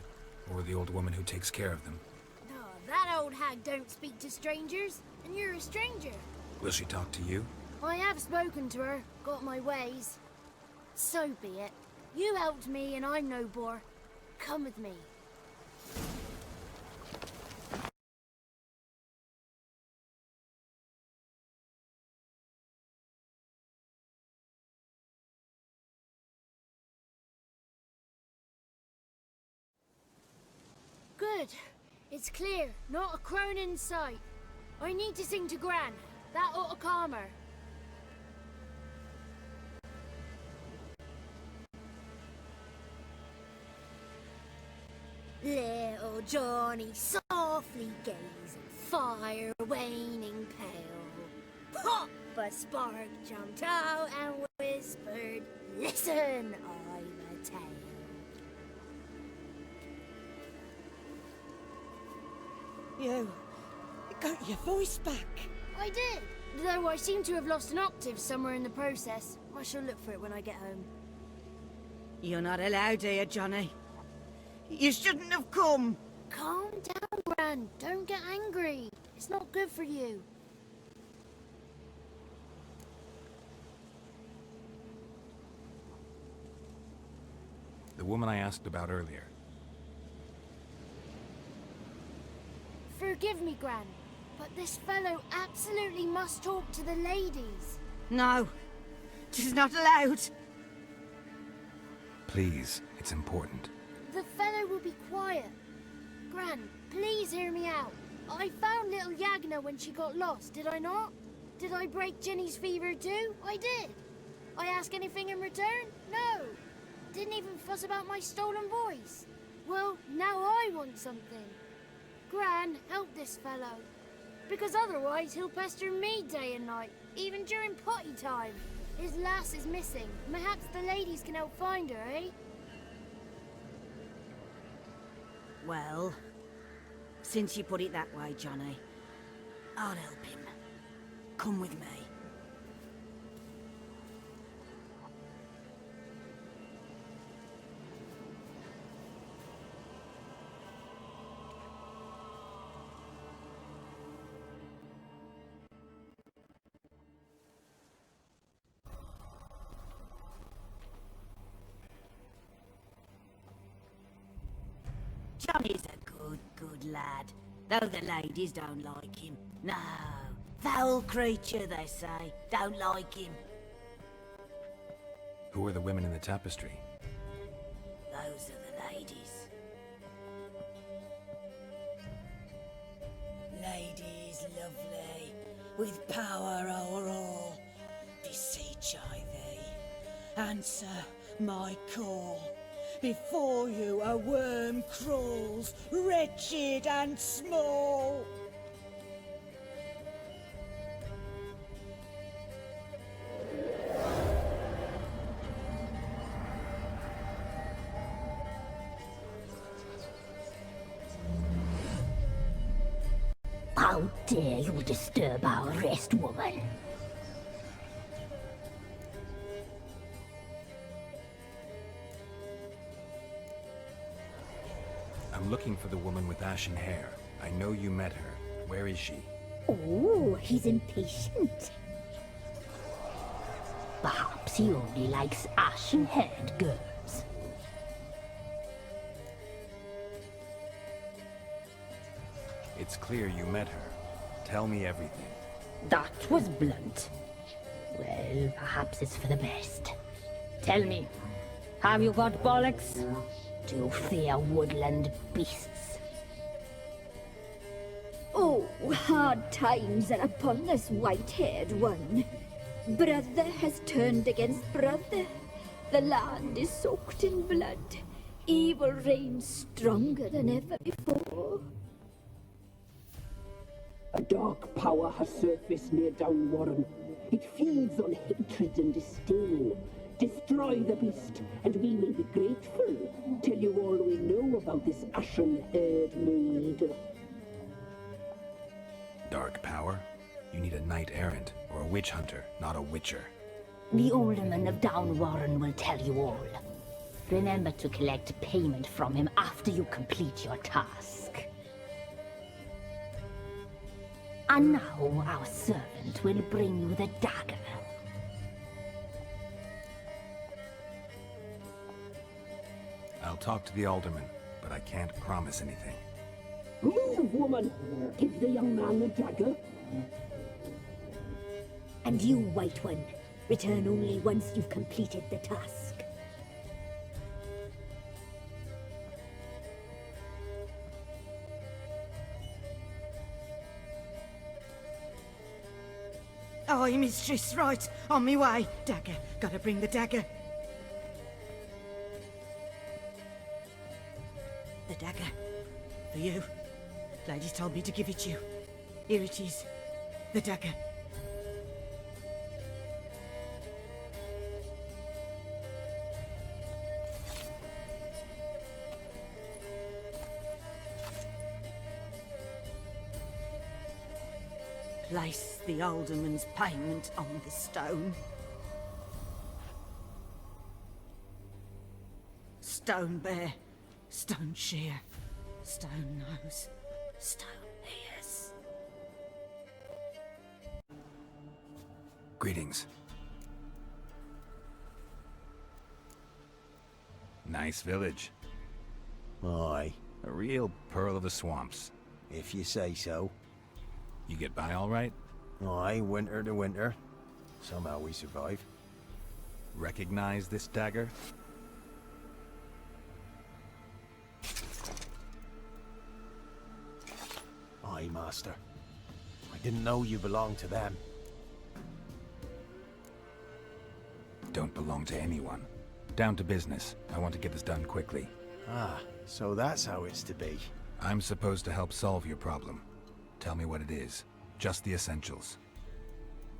or the old woman who takes care of them. No, that old hag don't speak to strangers, and you're a stranger. Will she talk to you? I have spoken to her, got my ways. So be it. You helped me, and I'm no bore. Come with me. Good. It's clear. Not a crone in sight. I need to sing to Gran. That ought to calm her. Little Johnny softly gazed, fire waning pale. Pop! A spark jumped out and whispered, "Listen, I've a tale." You got your voice back. I did, though I seem to have lost an octave somewhere in the process. I shall look for it when I get home. You're not allowed here, Johnny. You shouldn't have come. Calm down, Gran. Don't get angry. It's not good for you. The woman I asked about earlier. Forgive me, Gran, but this fellow absolutely must talk to the ladies. No, she's not allowed. Please, it's important. The fellow will be quiet. Gran, please hear me out. I found little Yagna when she got lost, did I not? Did I break Ginny's fever too? I did. I ask anything in return? No. Didn't even fuss about my stolen voice. Well, now I want something. Gran, help this fellow. Because otherwise he'll pester me day and night, even during potty time. His lass is missing. Perhaps the ladies can help find her, eh? Well, since you put it that way, Johnny, I'll help him. Come with me. Johnny's a good lad, though the ladies don't like him. No, foul creature, they say. Don't like him. Who are the women in the tapestry? Those are the ladies. Ladies lovely, with power o'er all. Beseech I thee, answer my call. Before you a worm crawls, wretched and small. How dare you disturb our rest, woman? I'm looking for the woman with ashen hair. I know you met her. Where is she? Oh, he's impatient. Perhaps he only likes ashen-haired girls. It's clear you met her. Tell me everything. That was blunt. Well, perhaps it's for the best. Tell me, have you got bollocks? Do you fear woodland beasts? Oh, hard times are upon us, white-haired one. Brother has turned against brother. The land is soaked in blood. Evil reigns stronger than ever before. A dark power has surfaced near Downwarren. It feeds on hatred and disdain. Destroy the beast, and we will be grateful. Tell you all we know about this ashen-haired maid. Dark power? You need a knight-errant, or a witch-hunter, not a witcher. The alderman of Downwarren will tell you all. Remember to collect payment from him after you complete your task. And now our servant will bring you the dagger. I'll talk to the alderman, but I can't promise anything. Move, woman! Give the young man the dagger. And you, White One, return only once you've completed the task. Aye, mistress, right. On me way. Dagger. Gotta bring the dagger. The dagger. For you. Lady told me to give it you. Here it is. The dagger. Place the alderman's payment on the stone. Stone bear, stone shear, stone nose, stone ears. Greetings. Nice village. Aye. A real pearl of the swamps. If you say so. You get by all right? Aye, winter to winter. Somehow we survive. Recognize this dagger? Aye, master. I didn't know you belonged to them. Don't belong to anyone. Down to business. I want to get this done quickly. Ah, so that's how it's to be. I'm supposed to help solve your problem. Tell me what it is. Just the essentials.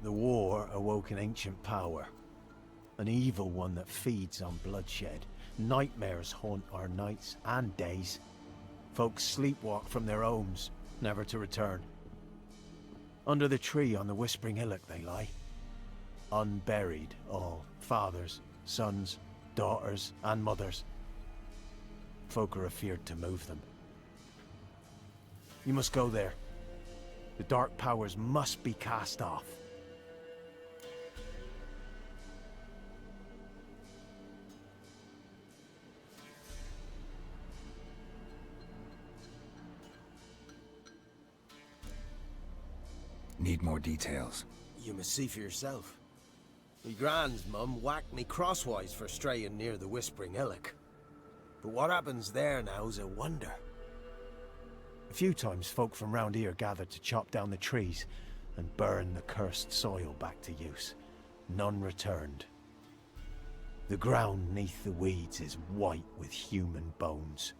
The war awoke an ancient power. An evil one that feeds on bloodshed. Nightmares haunt our nights and days. Folks sleepwalk from their homes, never to return. Under the tree on the Whispering Hillock they lie. Unburied all. Fathers, sons, daughters, and mothers. Folk are afeared to move them. You must go there. The dark powers must be cast off. Need more details. You must see for yourself. Me grand's mum whacked me crosswise for straying near the Whispering Hillock. But what happens there now's a wonder. A few times folk from round here gathered to chop down the trees and burn the cursed soil back to use. None returned. The ground neath the weeds is white with human bones.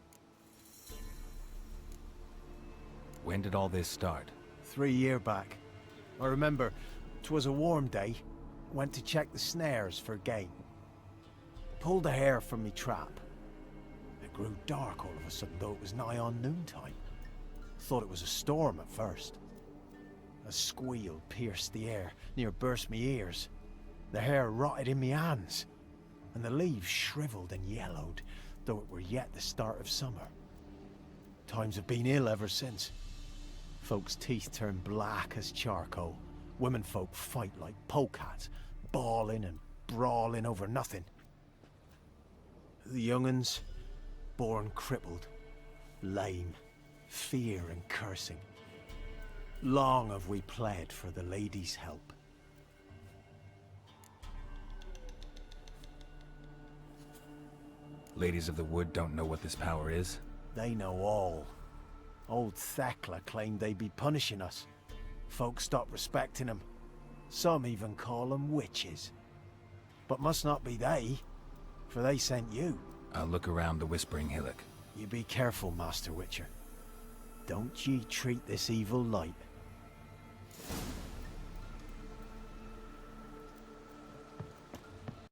When did all this start? 3 year back. I remember 'twas a warm day. Went to check the snares for game. Pulled a hare from me trap. It grew dark all of a sudden, though it was nigh on noontime. Thought it was a storm at first. A squeal pierced the air, near burst me ears. The hair rotted in me hands, and the leaves shriveled and yellowed, though it were yet the start of summer. Times have been ill ever since. Folks' teeth turn black as charcoal. Womenfolk fight like polecats, bawling and brawling over nothing. The young'uns, born crippled, lame, fear and cursing. Long have we pled for the lady's help. Ladies of the Wood don't know what this power is? They know all. Old Thekla claimed they'd be punishing us. Folks stopped respecting them. Some even call them witches. But must not be they, for they sent you. I'll look around the Whispering Hillock. You be careful, Master Witcher. Don't ye treat this evil light.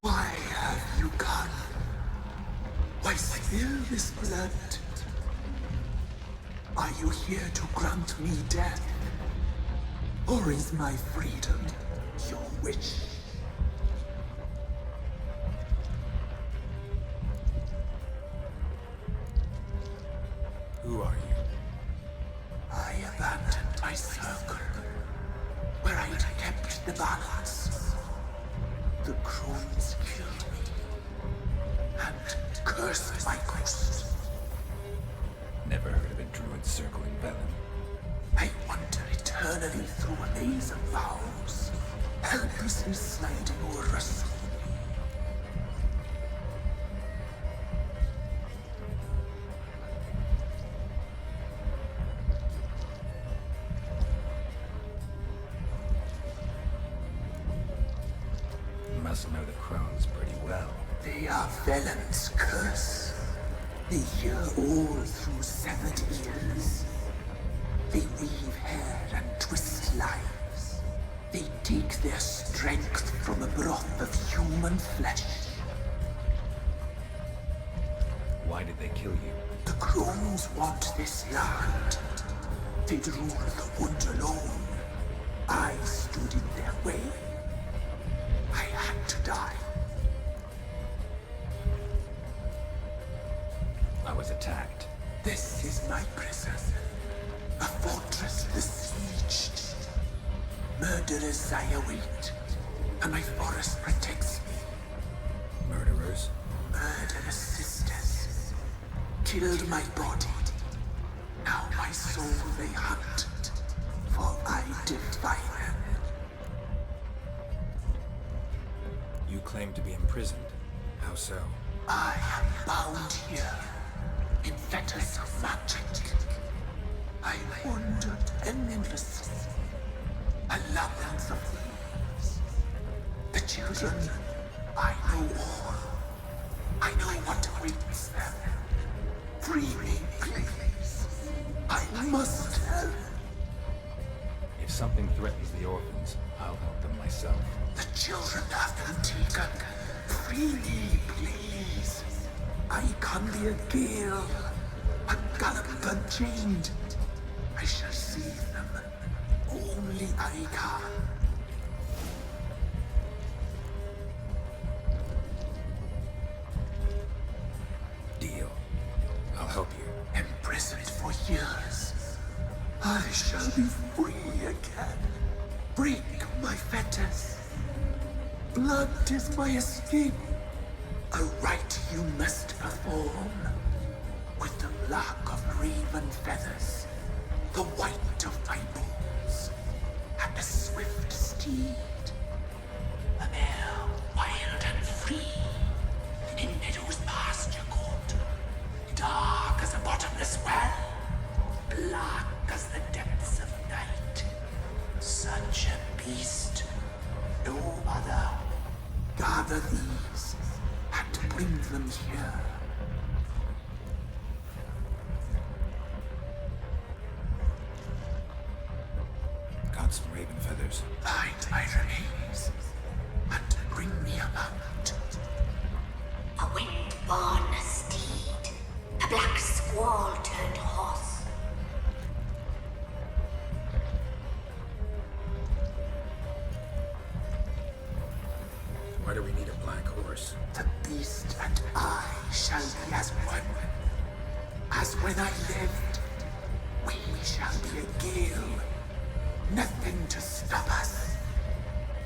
Why have you come? Why spill this blood? Are you here to grant me death? Or is my freedom your wish? Who are you? I abandoned my circle, where I had kept the balance. The crones killed me, and cursed my ghost. Never heard of a druid circle in Velen. I wander eternally through a maze of vows, helpless in sliding over us. must know the crones pretty well. They are Velen's curse. They hear all through severed ears. They weave hair and twist lives. They take their strength from a broth of human flesh. Why did they kill you? The crones want this land. They'd rule the wood alone. I stood in their way. I had to die. I was attacked. This is my prison. A fortress besieged. Murderers I await, and my forest protects me. Murderers? Murderous sisters. Killed my body. Now my soul they hunt, for I defy them. You claim to be imprisoned. How so? I am bound here, in fetters of magic. I wandered endlessly, a labyrinth of thieves. The children, I know all. I know what awaits them. Free me, please. I must help. If something threatens the orphans, I'll help them myself. The children have been taken. Free me, please. I can be a gale, a gallop unchained. I shall save them. Only I can. Deal. I'll help you. Imprisoned for years, I shall be free again. Break my fetters. Blood is my escape. A rite you must perform. With the black of raven feathers, the white of my bones, and a swift steed. A mare, wild and free, in meadows pasture court, dark as a bottomless well, black as the depths of night. Such a beast, no other. Gather these, and bring them here. Got some raven feathers. Find my remains, and bring me a mount. A wind-born steed, a black squall turned horse. Why do we need a black horse? The beast and I shall be as one. As when I lived, we shall be a gale. Nothing to stop us.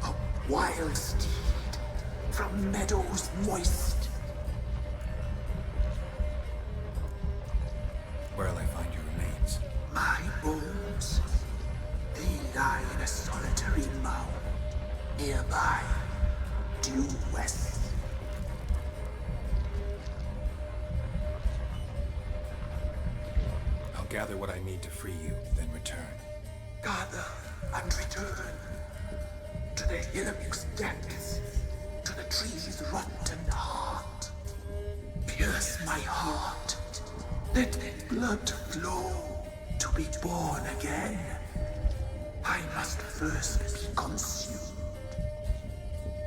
A wild steed from meadows moist. Where'll I find your remains? My bones, they lie in a solitary mound. Nearby, due west. I'll gather what I need to free you, then return. Gather and return to the hillock's depths, to the tree's rotten heart. Pierce my heart, let blood flow to be born again. I must first be consumed.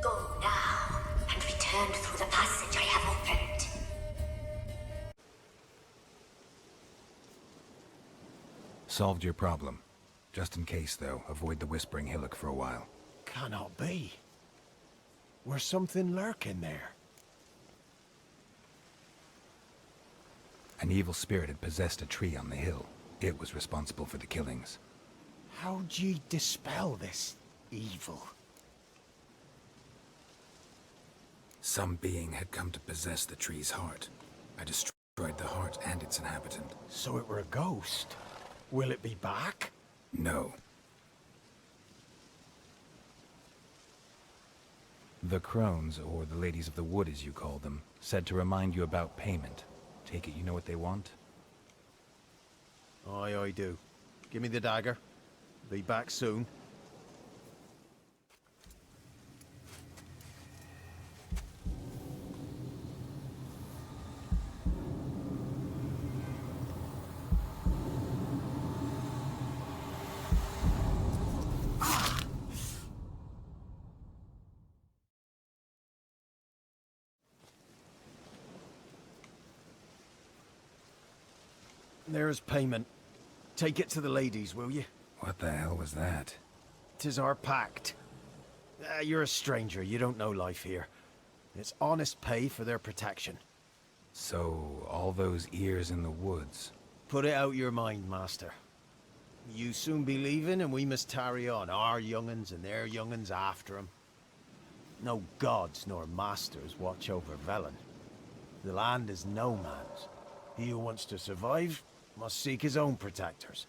Go now, and return through the passage I have opened. Solved your problem. Just in case, though, avoid the Whispering Hillock for a while. Cannot be. Where's something lurking there? An evil spirit had possessed a tree on the hill. It was responsible for the killings. How'd ye dispel this evil? Some being had come to possess the tree's heart. I destroyed the heart and its inhabitant. So it were a ghost. Will it be back? No. The crones, or the ladies of the wood as you call them, said to remind you about payment. Take it you know what they want? Aye, I do. Give me the dagger. Be back soon. There's payment. Take it to the ladies, will you? What the hell was that? 'Tis our pact. You're a stranger, you don't know life here. It's honest pay for their protection. So, all those ears in the woods. Put it out your mind, master. You soon be leaving and we must tarry on, our young'uns and their young'uns after 'em. No gods nor masters watch over Velen. The land is no man's. He who wants to survive must seek his own protectors.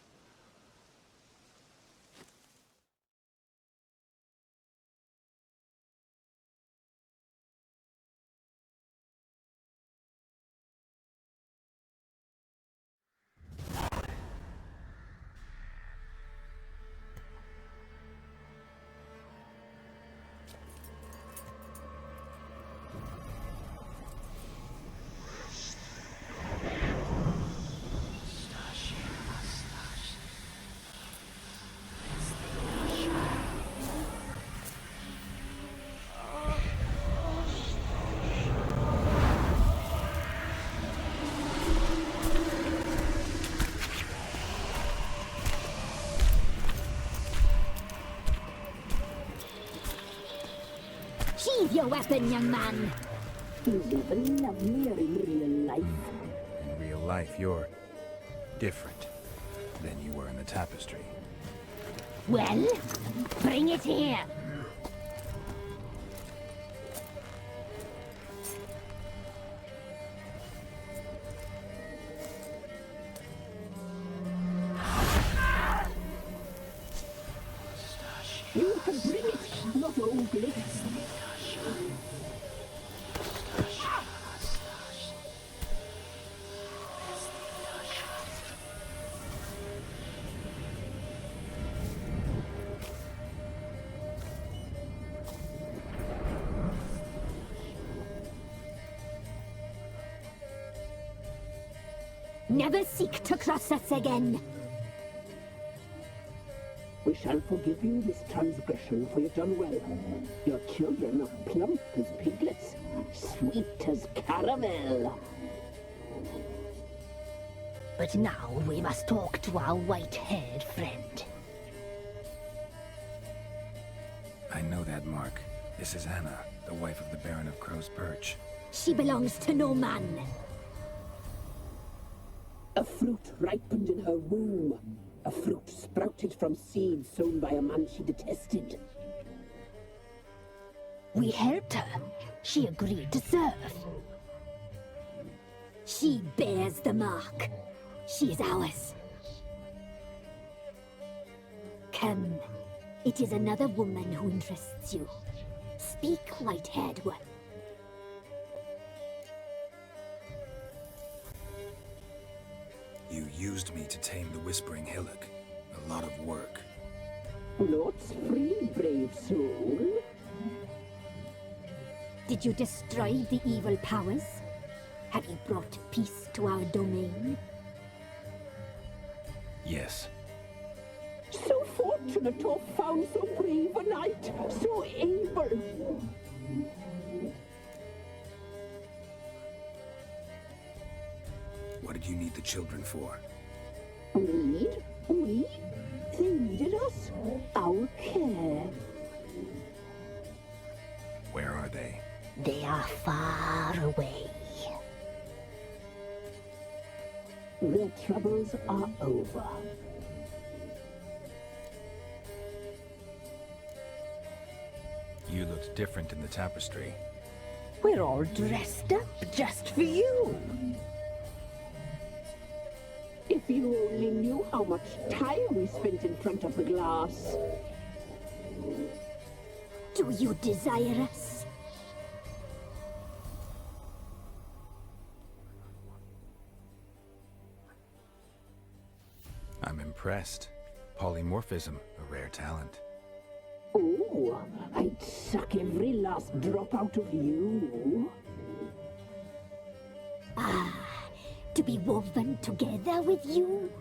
Sheathe your weapon, young man. He's even lovelier in real life. In real life, you're different than you were in the tapestry. Well, bring it here. You can bring it, not ugly. Never seek to cross us again. We shall forgive you this transgression, for you've done well. Your children are plump as piglets, sweet as caramel. But now we must talk to our white-haired friend. I know that mark. This is Anna, the wife of the Baron of Crow's Perch. She belongs to no man. A fruit ripened in her womb. A fruit sprouted from seeds sown by a man she detested. We helped her. She agreed to serve. She bears the mark. She is ours. Come. It is another woman who interests you. Speak, white-haired one. You used me to tame the Whispering Hillock. A lot of work. Lots free, brave soul. Did you destroy the evil powers? Have you brought peace to our domain? Yes. So fortunate to have found so brave a knight, so able. What did you need the children for? Need? We? They needed us. Our care. Where are they? They are far away. Their troubles are over. You looked different in the tapestry. We're all dressed up just for you. If you only knew how much time we spent in front of the glass. Do you desire us? I'm impressed. Polymorphism, a rare talent. Oh, I'd suck every last drop out of you. Ah, to be woven together with you?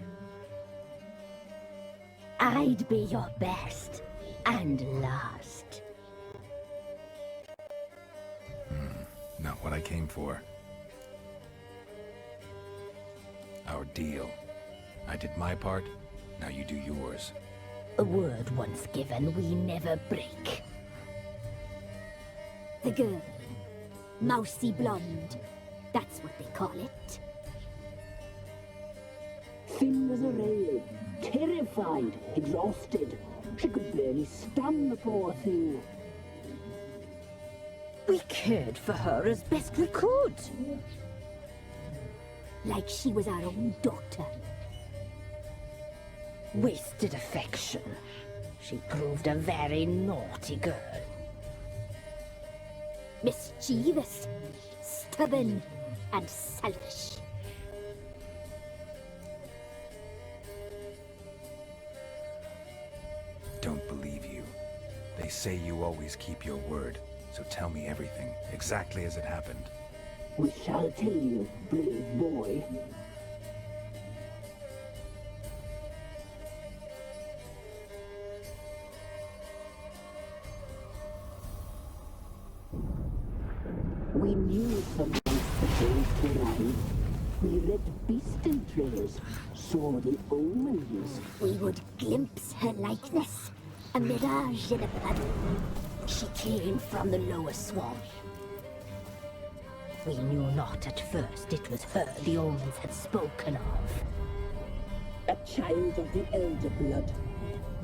I'd be your best and last. Not what I came for. Our deal. I did my part, now you do yours. A word once given, we never break. The girl. Mousy blonde. That's what they call it. Thin as a rail, terrified, exhausted. She could barely stand, the poor thing. We cared for her as best we could. Like she was our own daughter. Wasted affection. She proved a very naughty girl. Mischievous, stubborn, and selfish. Don't believe you. They say you always keep your word, so tell me everything, exactly as it happened. We shall tell you, brave boy. We knew from whence the tales to ride. We read beast entrails, saw the omens. We would glimpse her likeness, a mirage in a blood. She came from the lower swamp. We knew not at first it was her the omens had spoken of. A child of the elder blood.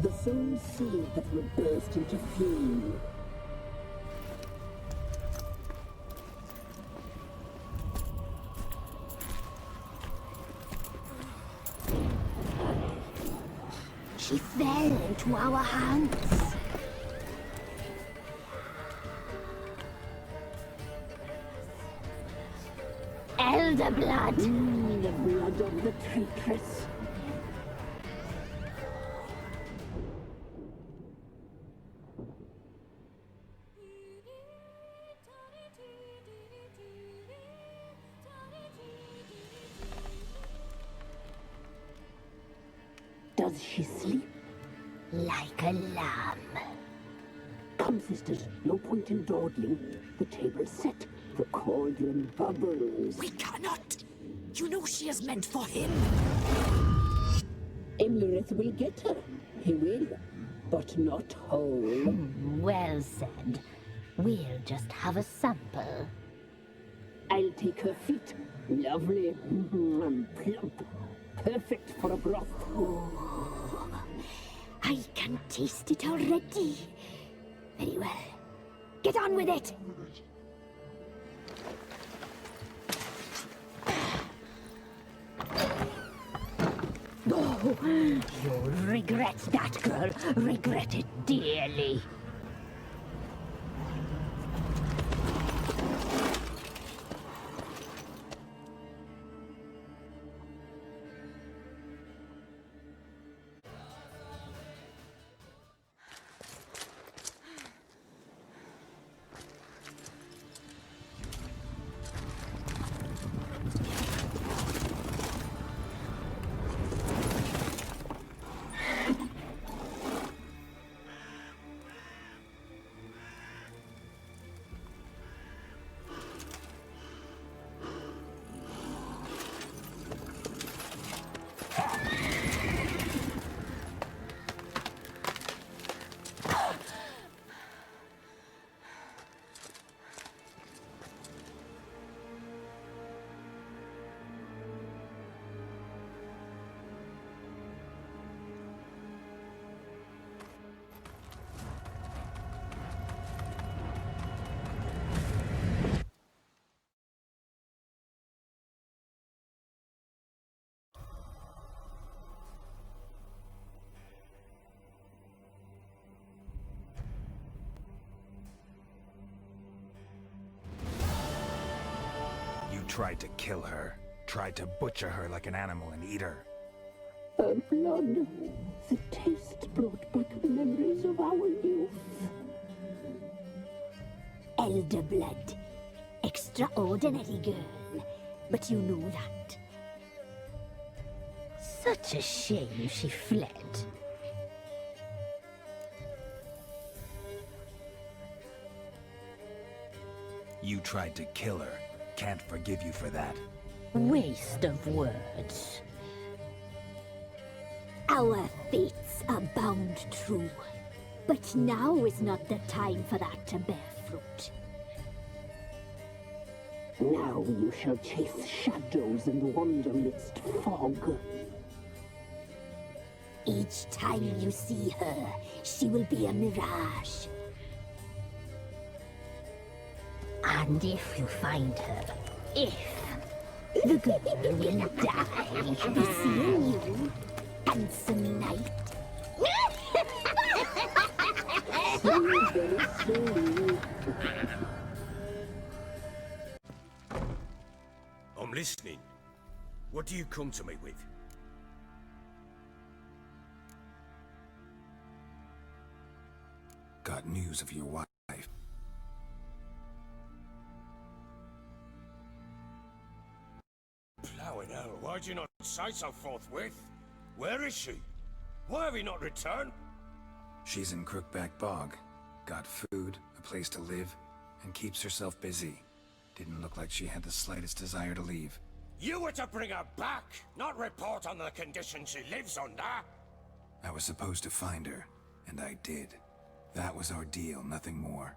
The soul seed that will burst into flame. She fell into our hands. Elder blood. The blood of the traitress. Does she sleep? Like a lamb. Come, sisters, no point in dawdling. The table's set. The cauldron bubbles. We cannot! You know she is meant for him! Imlerith will get her. He will. But not whole. Well said. We'll just have a sample. I'll take her feet. Lovely. And plump. Perfect for a broth. Oh, I can taste it already. Very well. Get on with it! Oh, you'll regret that, girl. Regret it dearly. Tried to kill her. Tried to butcher her like an animal and eat her. Her blood. The taste brought back memories of our youth. Elder blood. Extraordinary girl. But you know that. Such a shame she fled. You tried to kill her. Can't forgive you for that. Waste of words. Our fates are bound true. But now is not the time for that to bear fruit. Now you shall chase shadows and wander midst fog. Each time you see her, she will be a mirage. And if you find her, the girl will die. Be seeing you, handsome knight. I'm listening. What do you come to me with? Got news of your wife. Plowing hell, why'd you not say so forthwith? Where is she? Why have you not returned? She's in Crookback Bog. Got food, a place to live, and keeps herself busy. Didn't look like she had the slightest desire to leave. You were to bring her back, not report on the conditions she lives under. I was supposed to find her, and I did. That was our deal, nothing more.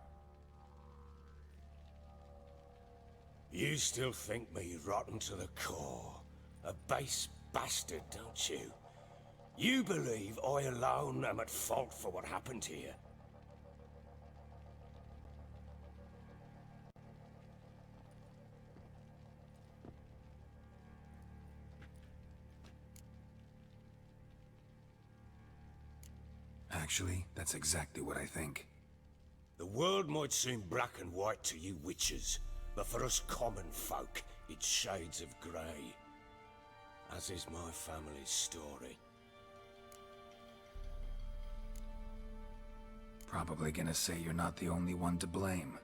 You still think me rotten to the core. A base bastard, don't you? You believe I alone am at fault for what happened here. Actually, that's exactly what I think. The world might seem black and white to you witches, but for us common folk, it's shades of grey. As is my family's story. Probably gonna say you're not the only one to blame.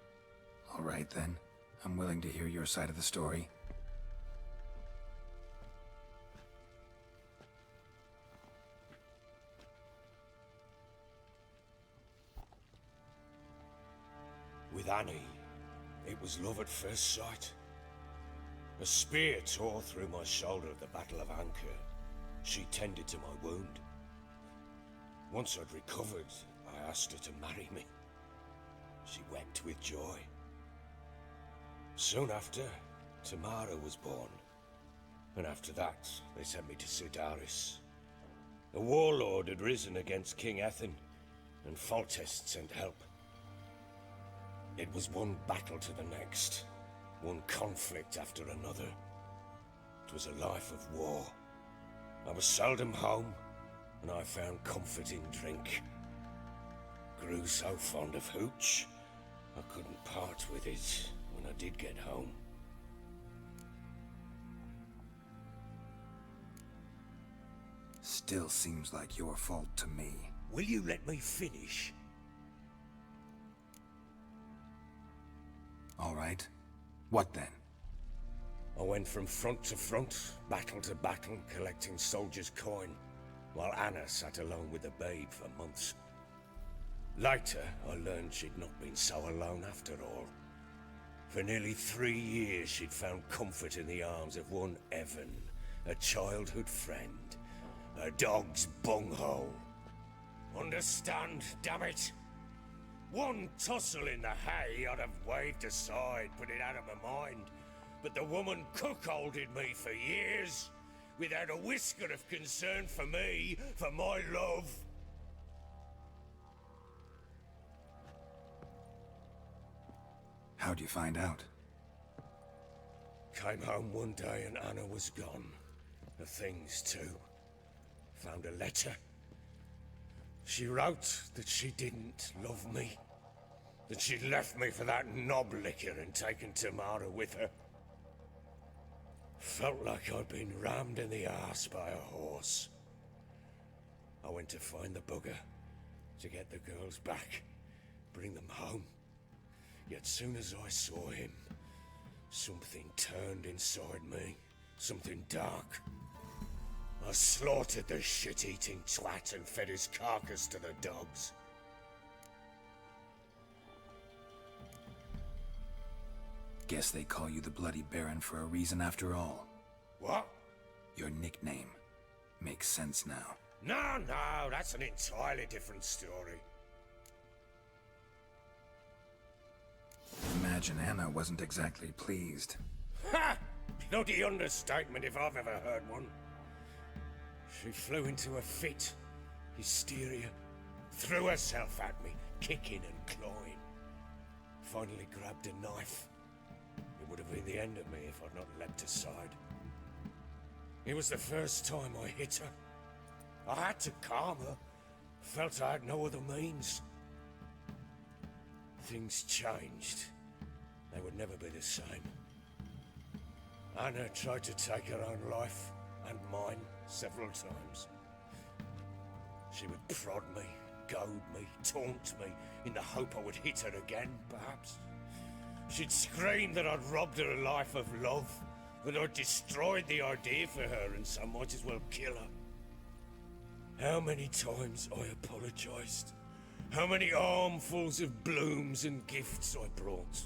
All right then, I'm willing to hear your side of the story. With Annie, it was love at first sight. A spear tore through my shoulder at the Battle of Anchor. She tended to my wound. Once I'd recovered, I asked her to marry me. She wept with joy. Soon after, Tamara was born. And after that, they sent me to Sidaris. A warlord had risen against King Ethan, and Foltest sent help. It was one battle to the next, one conflict after another. It was a life of war. I was seldom home, and I found comfort in drink. Grew so fond of hooch, I couldn't part with it when I did get home. Still seems like your fault to me. Will you let me finish? All right. What then? I went from front to front, battle to battle, collecting soldiers' coin, while Anna sat alone with the babe for months. Later, I learned she'd not been so alone after all. For nearly 3 years, she'd found comfort in the arms of one Evan, a childhood friend. A dog's bunghole. Understand, damn it? One tussle in the hay I'd have waved aside, put it out of my mind. But the woman cuckolded me for years, without a whisker of concern for me, for my love. How'd you find out? Came home one day and Anna was gone. The things too. Found a letter. She wrote that she didn't love me. That she'd left me for that knob licker and taken Tamara with her. Felt like I'd been rammed in the arse by a horse. I went to find the bugger, to get the girls back, bring them home. Yet soon as I saw him, something turned inside me, something dark. I slaughtered the shit-eating twat and fed his carcass to the dogs. Guess they call you the Bloody Baron for a reason after all. What? Your nickname. Makes sense now. No, that's an entirely different story. Imagine Anna wasn't exactly pleased. Ha! Bloody understatement if I've ever heard one. She flew into a fit, hysteria, threw herself at me, kicking and clawing. Finally grabbed a knife. It would have been the end of me if I'd not leapt aside. It was the first time I hit her. I had to calm her. Felt I had no other means. Things changed. They would never be the same. Anna tried to take her own life, and mine, several times. She would prod me, goad me, taunt me, in the hope I would hit her again, perhaps. She'd scream that I'd robbed her a life of love, that I'd destroyed the idea for her, and so might as well kill her. How many times I apologized. How many armfuls of blooms and gifts I brought.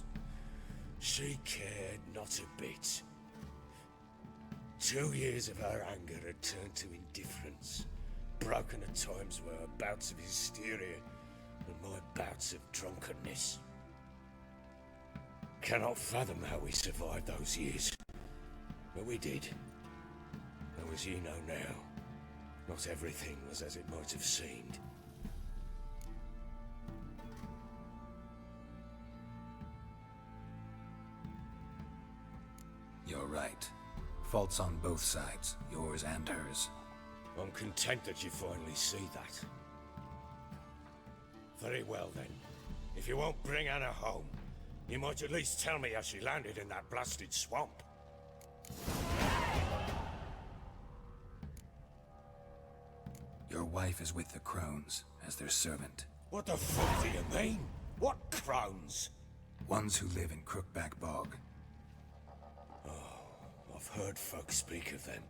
She cared not a bit. 2 years of her anger had turned to indifference, broken at times were her bouts of hysteria and my bouts of drunkenness. Cannot fathom how we survived those years, but we did. Though as you know now, not everything was as it might have seemed. You're right. Faults on both sides, yours and hers. I'm content that you finally see that. Very well then. If you won't bring Anna home, you might at least tell me how she landed in that blasted swamp. Your wife is with the Crones, as their servant. What the fuck do you mean? What Crones? Ones who live in Crookback Bog. I've heard folk speak of them,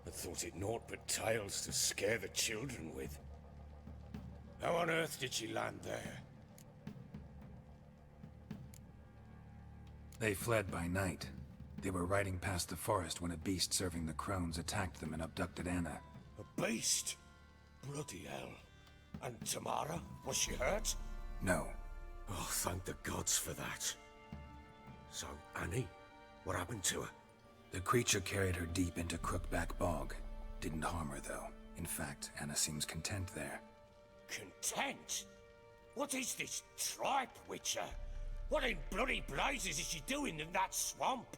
but thought it naught but tales to scare the children with. How on earth did she land there? They fled by night. They were riding past the forest when a beast serving the Crones attacked them and abducted Anna. A beast? Bloody hell. And Tamara? Was she hurt? No. Oh, thank the gods for that. So, Annie? What happened to her? The creature carried her deep into Crookback Bog. Didn't harm her, though. In fact, Anna seems content there. Content? What is this tripe, Witcher? What in bloody blazes is she doing in that swamp?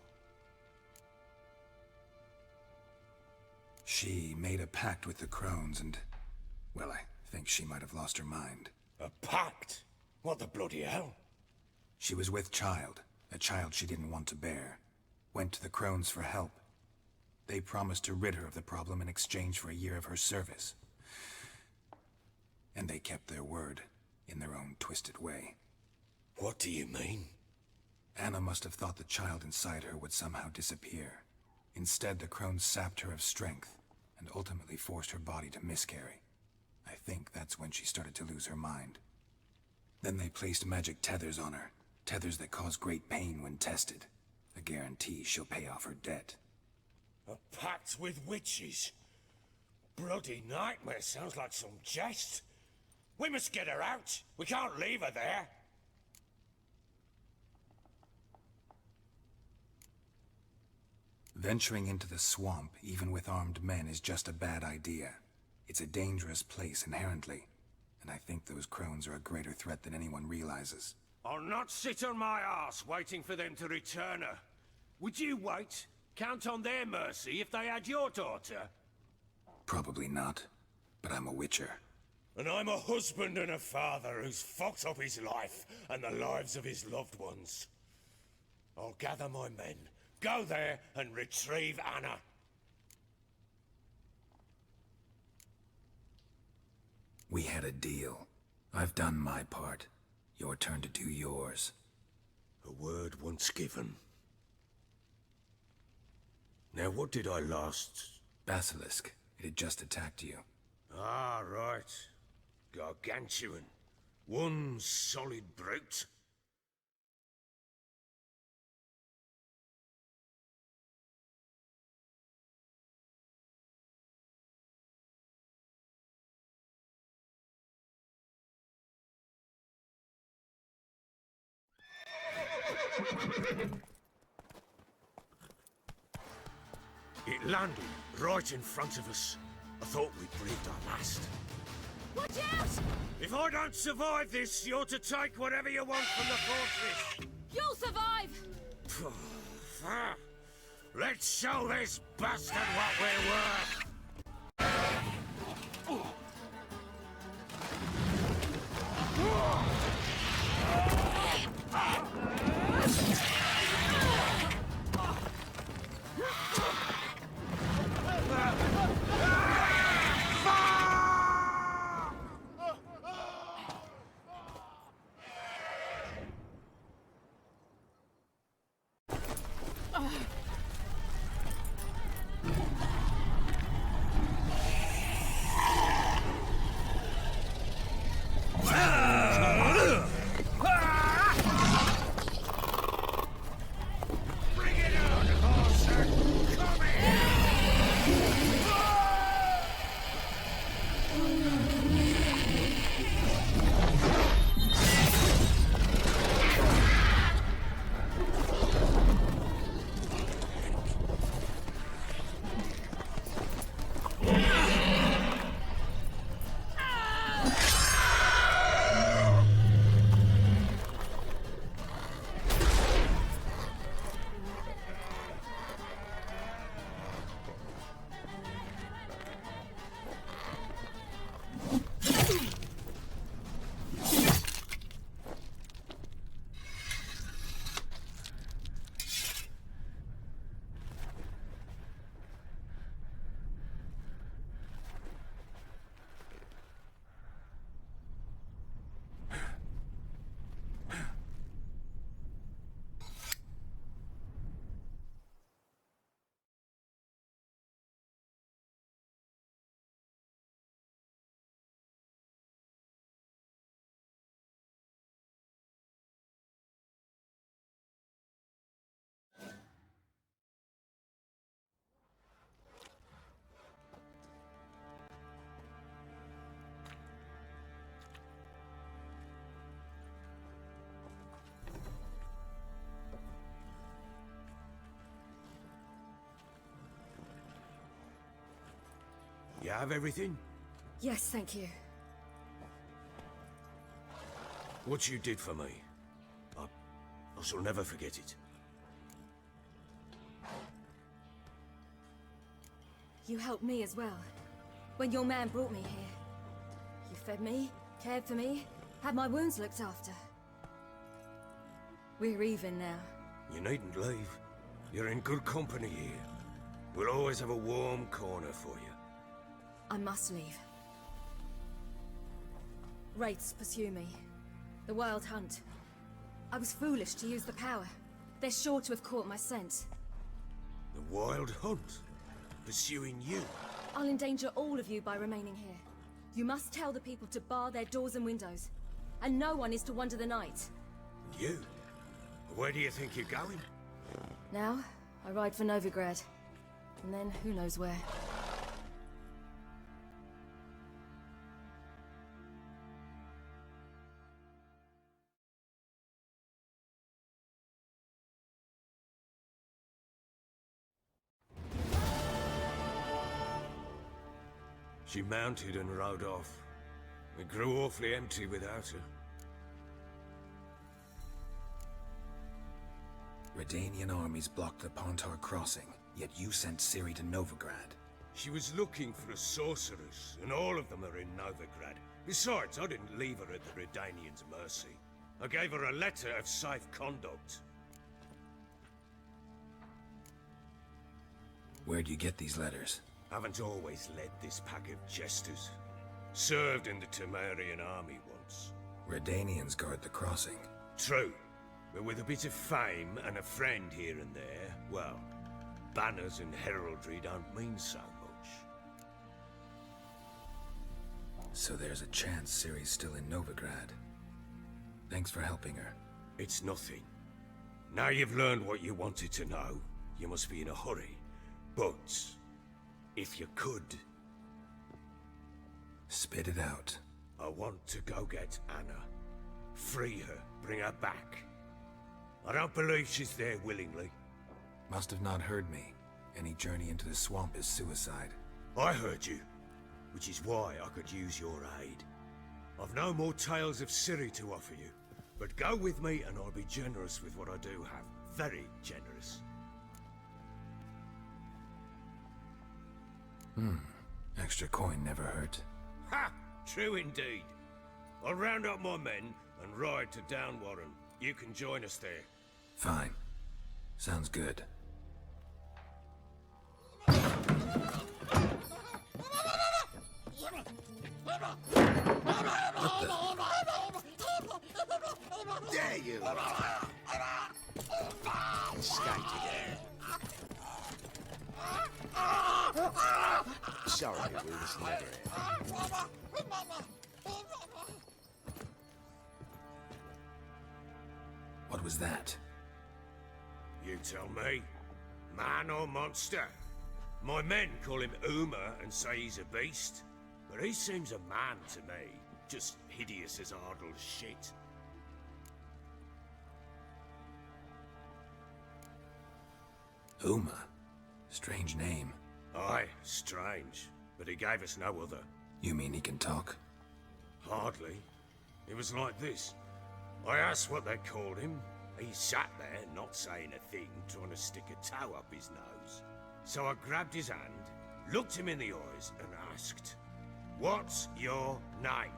She made a pact with the Crones and... well, I think she might have lost her mind. A pact? What the bloody hell? She was with child, a child she didn't want to bear. Went to the Crones for help. They promised to rid her of the problem in exchange for a year of her service. And they kept their word, in their own twisted way. What do you mean? Anna must have thought the child inside her would somehow disappear. Instead, the Crones sapped her of strength, and ultimately forced her body to miscarry. I think that's when she started to lose her mind. Then they placed magic tethers on her, tethers that cause great pain when tested. A guarantee she'll pay off her debt. A pact with witches? Bloody nightmare, sounds like some jest. We must get her out. We can't leave her there. Venturing into the swamp, even with armed men, is just a bad idea. It's a dangerous place inherently, and I think those Crones are a greater threat than anyone realizes. I'll not sit on my arse waiting for them to return her. Would you wait? Count on their mercy if they had your daughter? Probably not, but I'm a witcher. And I'm a husband and a father who's fucked up his life and the lives of his loved ones. I'll gather my men, go there and retrieve Anna. We had a deal. I've done my part. Your turn to do yours. A word once given. Now what did I last... Basilisk. It had just attacked you. Ah, right. Gargantuan. One solid brute. It landed right in front of us. I thought we'd breathed our last. Watch out! If I don't survive this, you're to take whatever you want from the fortress. You'll survive! Let's show this bastard what we're worth! You have everything? Yes, thank you. What you did for me, I shall never forget it. You helped me as well. When your man brought me here. You fed me, cared for me, had my wounds looked after. We're even now. You needn't leave. You're in good company here. We'll always have a warm corner for you. I must leave. Wraiths pursue me. The Wild Hunt. I was foolish to use the power. They're sure to have caught my scent. The Wild Hunt? Pursuing you? I'll endanger all of you by remaining here. You must tell the people to bar their doors and windows. And no one is to wander the night. And you? Where do you think you're going? Now, I ride for Novigrad. And then, who knows where. She mounted and rode off. It grew awfully empty without her. Redanian armies blocked the Pontar crossing, yet you sent Ciri to Novigrad. She was looking for a sorceress, and all of them are in Novigrad. Besides, I didn't leave her at the Redanians' mercy. I gave her a letter of safe conduct. Where'd you get these letters? Haven't always led this pack of jesters. Served in the Temerian army once. Redanians guard the crossing. True. But with a bit of fame and a friend here and there, well, banners and heraldry don't mean so much. So there's a chance Ciri's still in Novigrad. Thanks for helping her. It's nothing. Now you've learned what you wanted to know, you must be in a hurry. But if you could... Spit it out. I want to go get Anna. Free her, bring her back. I don't believe she's there willingly. Must have not heard me. Any journey into the swamp is suicide. I heard you, which is why I could use your aid. I've no more tales of Ciri to offer you, but go with me and I'll be generous with what I do have. Very generous. Extra coin never hurt. Ha! True indeed. I'll round up my men and ride to Downwarren. You can join us there. Fine. Sounds good. There you are. Skated there. Sorry, we was never here. What was that? You tell me. Man or monster? My men call him Uma and say he's a beast, but he seems a man to me. Just hideous as Ardle's shit. Uma? Strange name. Aye, strange. But he gave us no other. You mean he can talk? Hardly. It was like this. I asked what they called him. He sat there, not saying a thing, trying to stick a toe up his nose. So I grabbed his hand, looked him in the eyes, and asked, "What's your name?"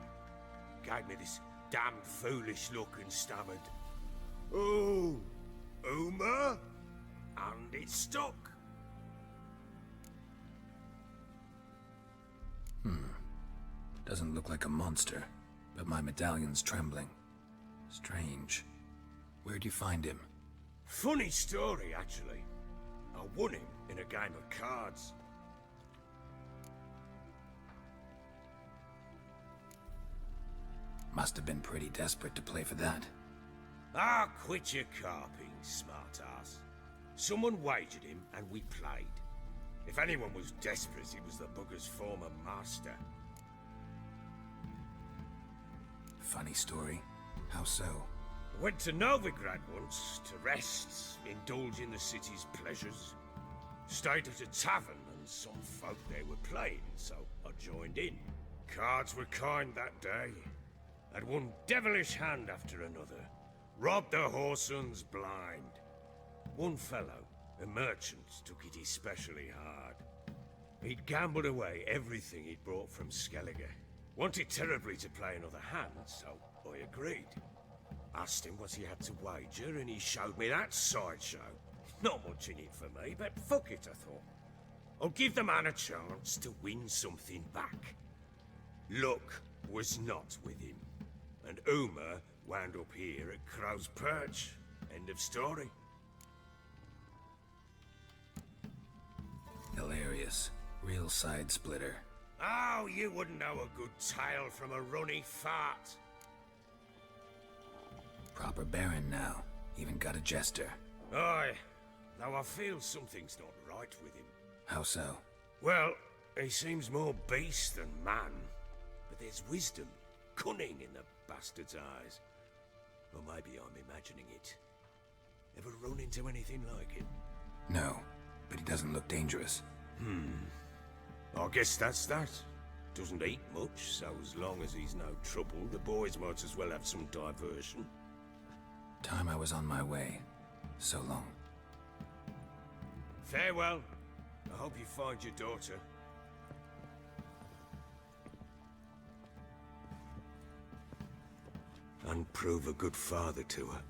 Gave me this damn foolish look and stammered, "Oh, Uma?" And it stuck. Doesn't look like a monster, but my medallion's trembling. Strange. Where'd you find him? Funny story, actually. I won him in a game of cards. Must have been pretty desperate to play for that. Ah, quit your carping, smartass. Someone wagered him, and we played. If anyone was desperate, it was the bugger's former master. Funny story. How so? Went to Novigrad once to rest, indulge in the city's pleasures. Stayed at a tavern and some folk there were playing, so I joined in. Cards were kind that day. Had one devilish hand after another. Robbed the whoresons blind. One fellow, a merchant, took it especially hard. He'd gambled away everything he'd brought from Skellige. Wanted terribly to play another hand, so I agreed. Asked him what he had to wager, and he showed me that sideshow. Not much in it for me, but fuck it, I thought. I'll give the man a chance to win something back. Luck was not with him, and Uma wound up here at Crow's Perch. End of story. Hilarious. Real side splitter. Oh, you wouldn't know a good tale from a runny fart. Proper baron now. Even got a jester. Aye, though I feel something's not right with him. How so? Well, he seems more beast than man. But there's wisdom, cunning in the bastard's eyes. Or maybe I'm imagining it. Ever run into anything like him? No, but he doesn't look dangerous. I guess that's that. Doesn't eat much, so as long as he's no trouble, the boys might as well have some diversion. Time I was on my way. So long. Farewell. I hope you find your daughter. And prove a good father to her.